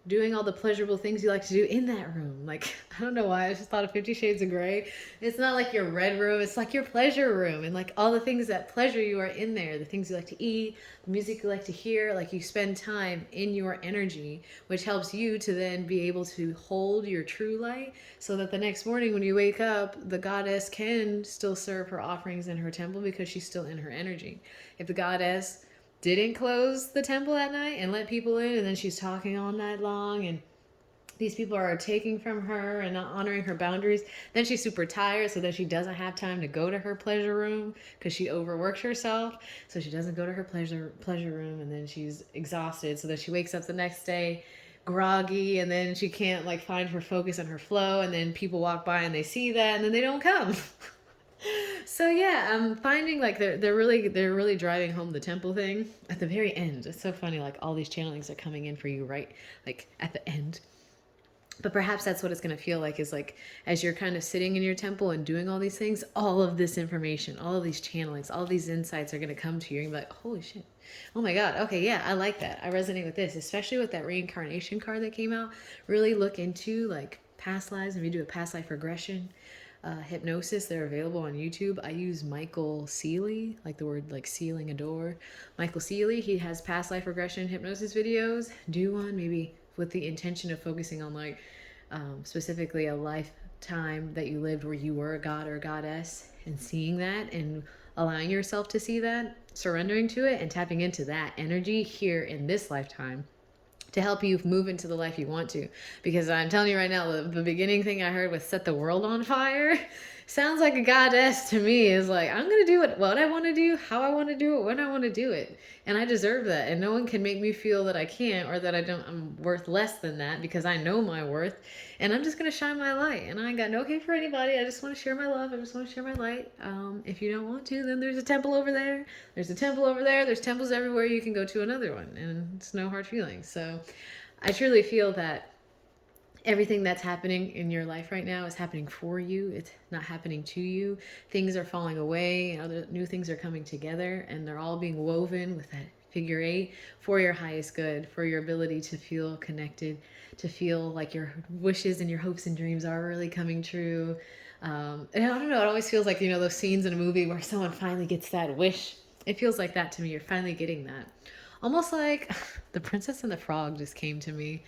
doing all the pleasurable things you like to do in that room. Like, I don't know why, I just thought of 50 Shades of Grey. It's not like your red room, it's like your pleasure room. And like all the things that pleasure you are in there. The things you like to eat, the music you like to hear. Like you spend time in your energy, which helps you to then be able to hold your true light so that the next morning when you wake up, the goddess can still serve her offerings in her temple because she's still in her energy. If the goddess didn't close the temple at night and let people in, and then she's talking all night long and these people are taking from her and not honoring her boundaries, then she's super tired, so then she doesn't have time to go to her pleasure room because she overworks herself, so she doesn't go to her pleasure room, and then she's exhausted, so then she wakes up the next day groggy, and then she can't like find her focus and her flow, and then people walk by and they see that and then they don't come. So yeah, I'm finding like they're really driving home the temple thing at the very end. It's so funny, like all these channelings are coming in for you right like at the end. But perhaps that's what it's going to feel like, is like as you're kind of sitting in your temple and doing all these things, all of this information, all of these channelings, all of these insights are going to come to you. And you're like, holy shit. Oh my God. Okay. Yeah. I like that. I resonate with this, especially with that reincarnation card that came out. Really look into like past lives and we do a past life regression. Hypnosis, they're available on YouTube. I use Michael Seeley, like the word like sealing a door. Michael Seeley, he has past life regression hypnosis videos. Do one maybe with the intention of focusing on like specifically a lifetime that you lived where you were a god or a goddess, and seeing that and allowing yourself to see that, surrendering to it and tapping into that energy here in this lifetime to help you move into the life you want to. Because I'm telling you right now, the beginning thing I heard was set the world on fire. Sounds like a goddess to me. Is like, I'm gonna do it what I want to do, how I want to do it, when I want to do it, and I deserve that. And no one can make me feel that I can't or that I don't. I'm worth less than that because I know my worth, and I'm just gonna shine my light. And I ain't got no hate for anybody. I just want to share my love. I just want to share my light. If you don't want to, then there's a temple over there. There's a temple over there. There's temples everywhere. You can go to another one, and it's no hard feelings. So, I truly feel that everything that's happening in your life right now is happening for you. It's not happening to you. Things are falling away and other new things are coming together, and they're all being woven with that figure eight for your highest good, for your ability to feel connected, to feel like your wishes and your hopes and dreams are really coming true. And I don't know, it always feels like, those scenes in a movie where someone finally gets that wish. It feels like that to me. You're finally getting that. Almost like the Princess and the Frog just came to me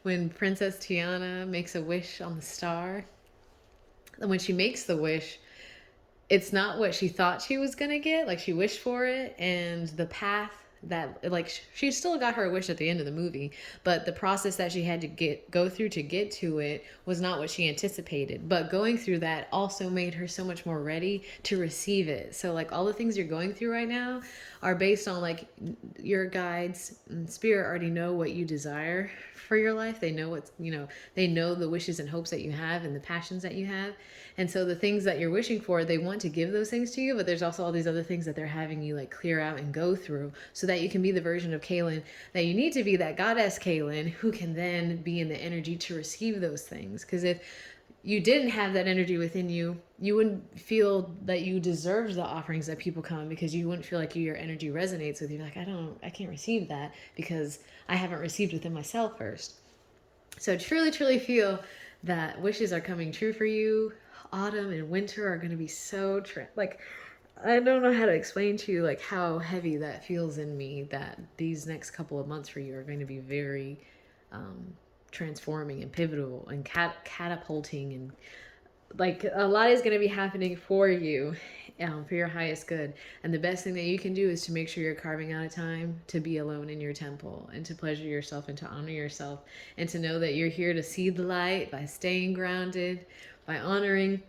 when Princess Tiana makes a wish on the star. And when she makes the wish, it's not what she thought she was going to get. Like, she wished for it, and the path that, like, she still got her wish at the end of the movie, but the process that she had to go through to get to it was not what she anticipated. But going through that also made her so much more ready to receive it. So, like, all the things you're going through right now are based on, like, your guides and spirit already know what you desire for your life. They know what's, they know the wishes and hopes that you have and the passions that you have. And so the things that you're wishing for, they want to give those things to you, but there's also all these other things that they're having you, like, clear out and go through so that you can be the version of Kaylin that you need to be, that goddess Kaylin who can then be in the energy to receive those things. Because if you didn't have that energy within you, you wouldn't feel that you deserved the offerings that people come, because you wouldn't feel like your energy resonates with you. Like, I can't receive that because I haven't received within myself first. So truly, truly feel that wishes are coming true for you. Autumn and winter are going to be so like, I don't know how to explain to you, like, how heavy that feels in me, that these next couple of months for you are going to be very transforming and pivotal and catapulting, and like, a lot is going to be happening for you, for your highest good. And the best thing that you can do is to make sure you're carving out a time to be alone in your temple and to pleasure yourself and to honor yourself, and to know that you're here to see the light by staying grounded, by honoring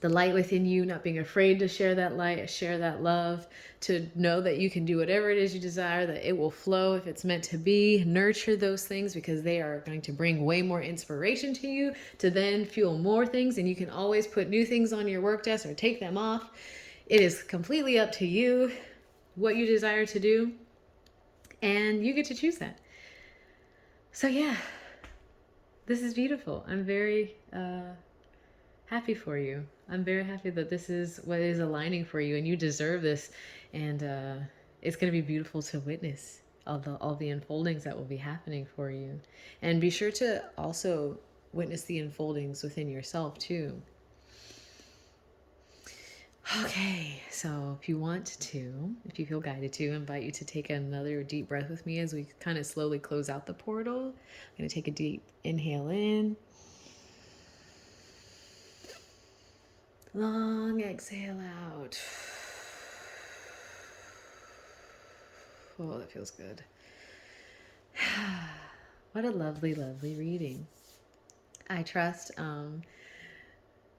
the light within you, not being afraid to share that light, share that love, to know that you can do whatever it is you desire, that it will flow if it's meant to be. Nurture those things, because they are going to bring way more inspiration to you to then fuel more things. And you can always put new things on your work desk or take them off. It is completely up to you what you desire to do, and you get to choose that. So yeah, this is beautiful. I'm very happy for you. I'm very happy that this is what is aligning for you, and you deserve this. And it's going to be beautiful to witness all the unfoldings that will be happening for you. And be sure to also witness the unfoldings within yourself too. Okay, so if you want to, if you feel guided to, I invite you to take another deep breath with me as we kind of slowly close out the portal. I'm going to take a deep inhale in. Long exhale out. Oh, that feels good. What a lovely, lovely reading. I trust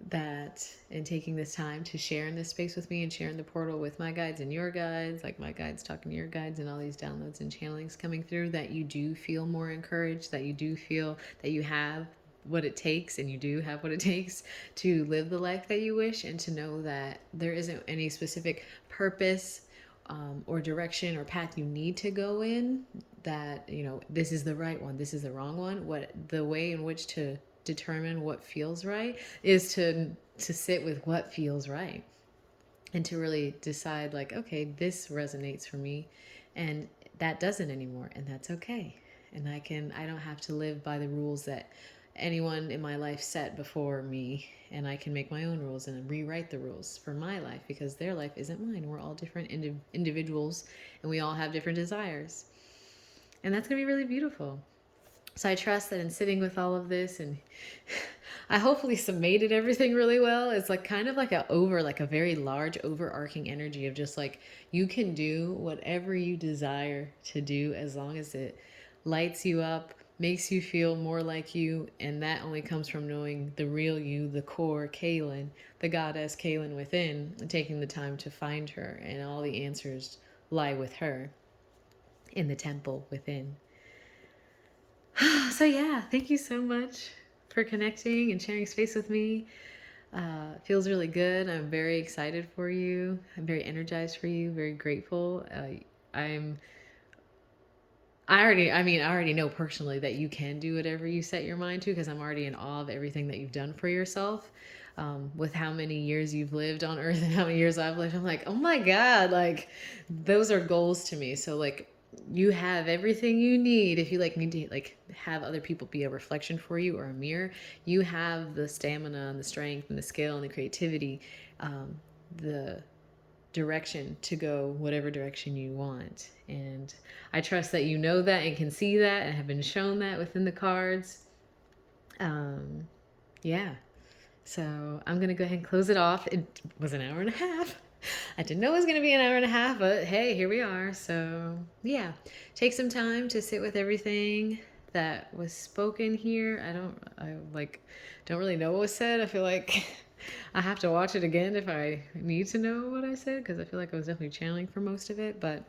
that in taking this time to share in this space with me and sharing the portal with my guides and your guides, like my guides talking to your guides, and all these downloads and channelings coming through, that you do feel more encouraged, that you do feel that you have what it takes, and you do have what it takes to live the life that you wish, and to know that there isn't any specific purpose or direction or path you need to go in, that, this is the right one, this is the wrong one. What the way in which to determine what feels right is to sit with what feels right, and to really decide, like, okay, this resonates for me, and that doesn't anymore, and that's okay. And I don't have to live by the rules that anyone in my life set before me, and I can make my own rules and rewrite the rules for my life, because their life isn't mine. We're all different individuals, and we all have different desires, and that's gonna be really beautiful. So I trust that in sitting with all of this, and I hopefully summated everything really well. It's like kind of like a very large overarching energy of just like, you can do whatever you desire to do as long as it lights you up, makes you feel more like you, and that only comes from knowing the real you, the core Kaylin, the goddess Kaylin within, and taking the time to find her, and all the answers lie with her in the temple within. So yeah, thank you so much for connecting and sharing space with me. Feels really good. I'm very excited for you. I'm very energized for you. Very grateful. I'm. I already know personally that you can do whatever you set your mind to, because I'm already in awe of everything that you've done for yourself. With how many years you've lived on Earth and how many years I've lived, I'm like, oh my God, like those are goals to me. So like you have everything you need. If you like need to like have other people be a reflection for you or a mirror, you have the stamina and the strength and the skill and the creativity, the direction to go whatever direction you want. And I trust that you know that and can see that and have been shown that within the cards. Um, yeah. So I'm going to go ahead and close it off. It was an hour and a half. I didn't know it was going to be an hour and a half, but hey, here we are. So yeah, take some time to sit with everything that was spoken here. Don't really know what was said. I feel like I have to watch it again if I need to know what I said, because I feel like I was definitely channeling for most of it. But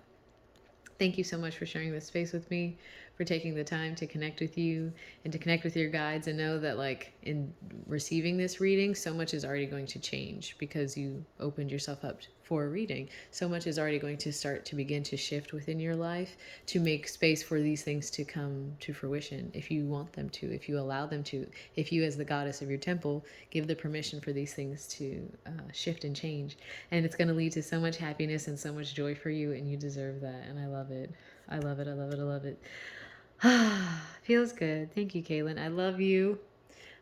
thank you so much for sharing this space with me, for taking the time to connect with you and to connect with your guides, and know that like in receiving this reading, so much is already going to change because you opened yourself up for a reading. So much is already going to start to begin to shift within your life to make space for these things to come to fruition if you want them to, if you allow them to, if you as the goddess of your temple give the permission for these things to shift and change. And it's going to lead to so much happiness and so much joy for you, and you deserve that. And I love it. I love it. I love it. I love it. Feels good. Thank you, Kaylin. I love you.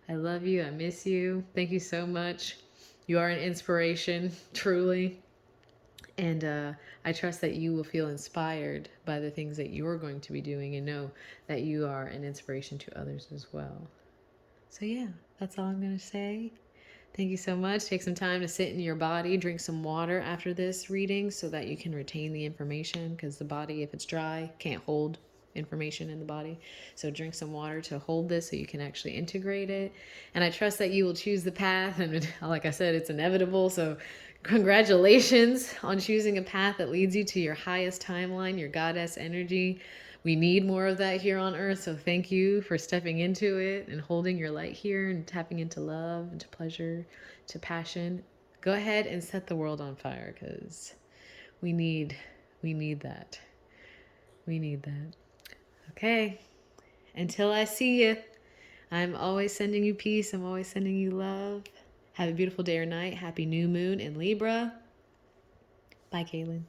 I love you. I miss you. Thank you so much. You are an inspiration, truly. And I trust that you will feel inspired by the things that you're going to be doing, and know that you are an inspiration to others as well. So, yeah, that's all I'm going to say. Thank you so much. Take some time to sit in your body, drink some water after this reading so that you can retain the information, because the body, if it's dry, can't hold information in the body. So drink some water to hold this so you can actually integrate it. And I trust that you will choose the path. And like I said, it's inevitable. So congratulations on choosing a path that leads you to your highest timeline, your goddess energy. We need more of that here on Earth. So thank you for stepping into it and holding your light here and tapping into love and to pleasure, to passion. Go ahead and set the world on fire, because we need that. We need that. Okay. Until I see you, I'm always sending you peace. I'm always sending you love. Have a beautiful day or night. Happy new moon in Libra. Bye, Kaylin.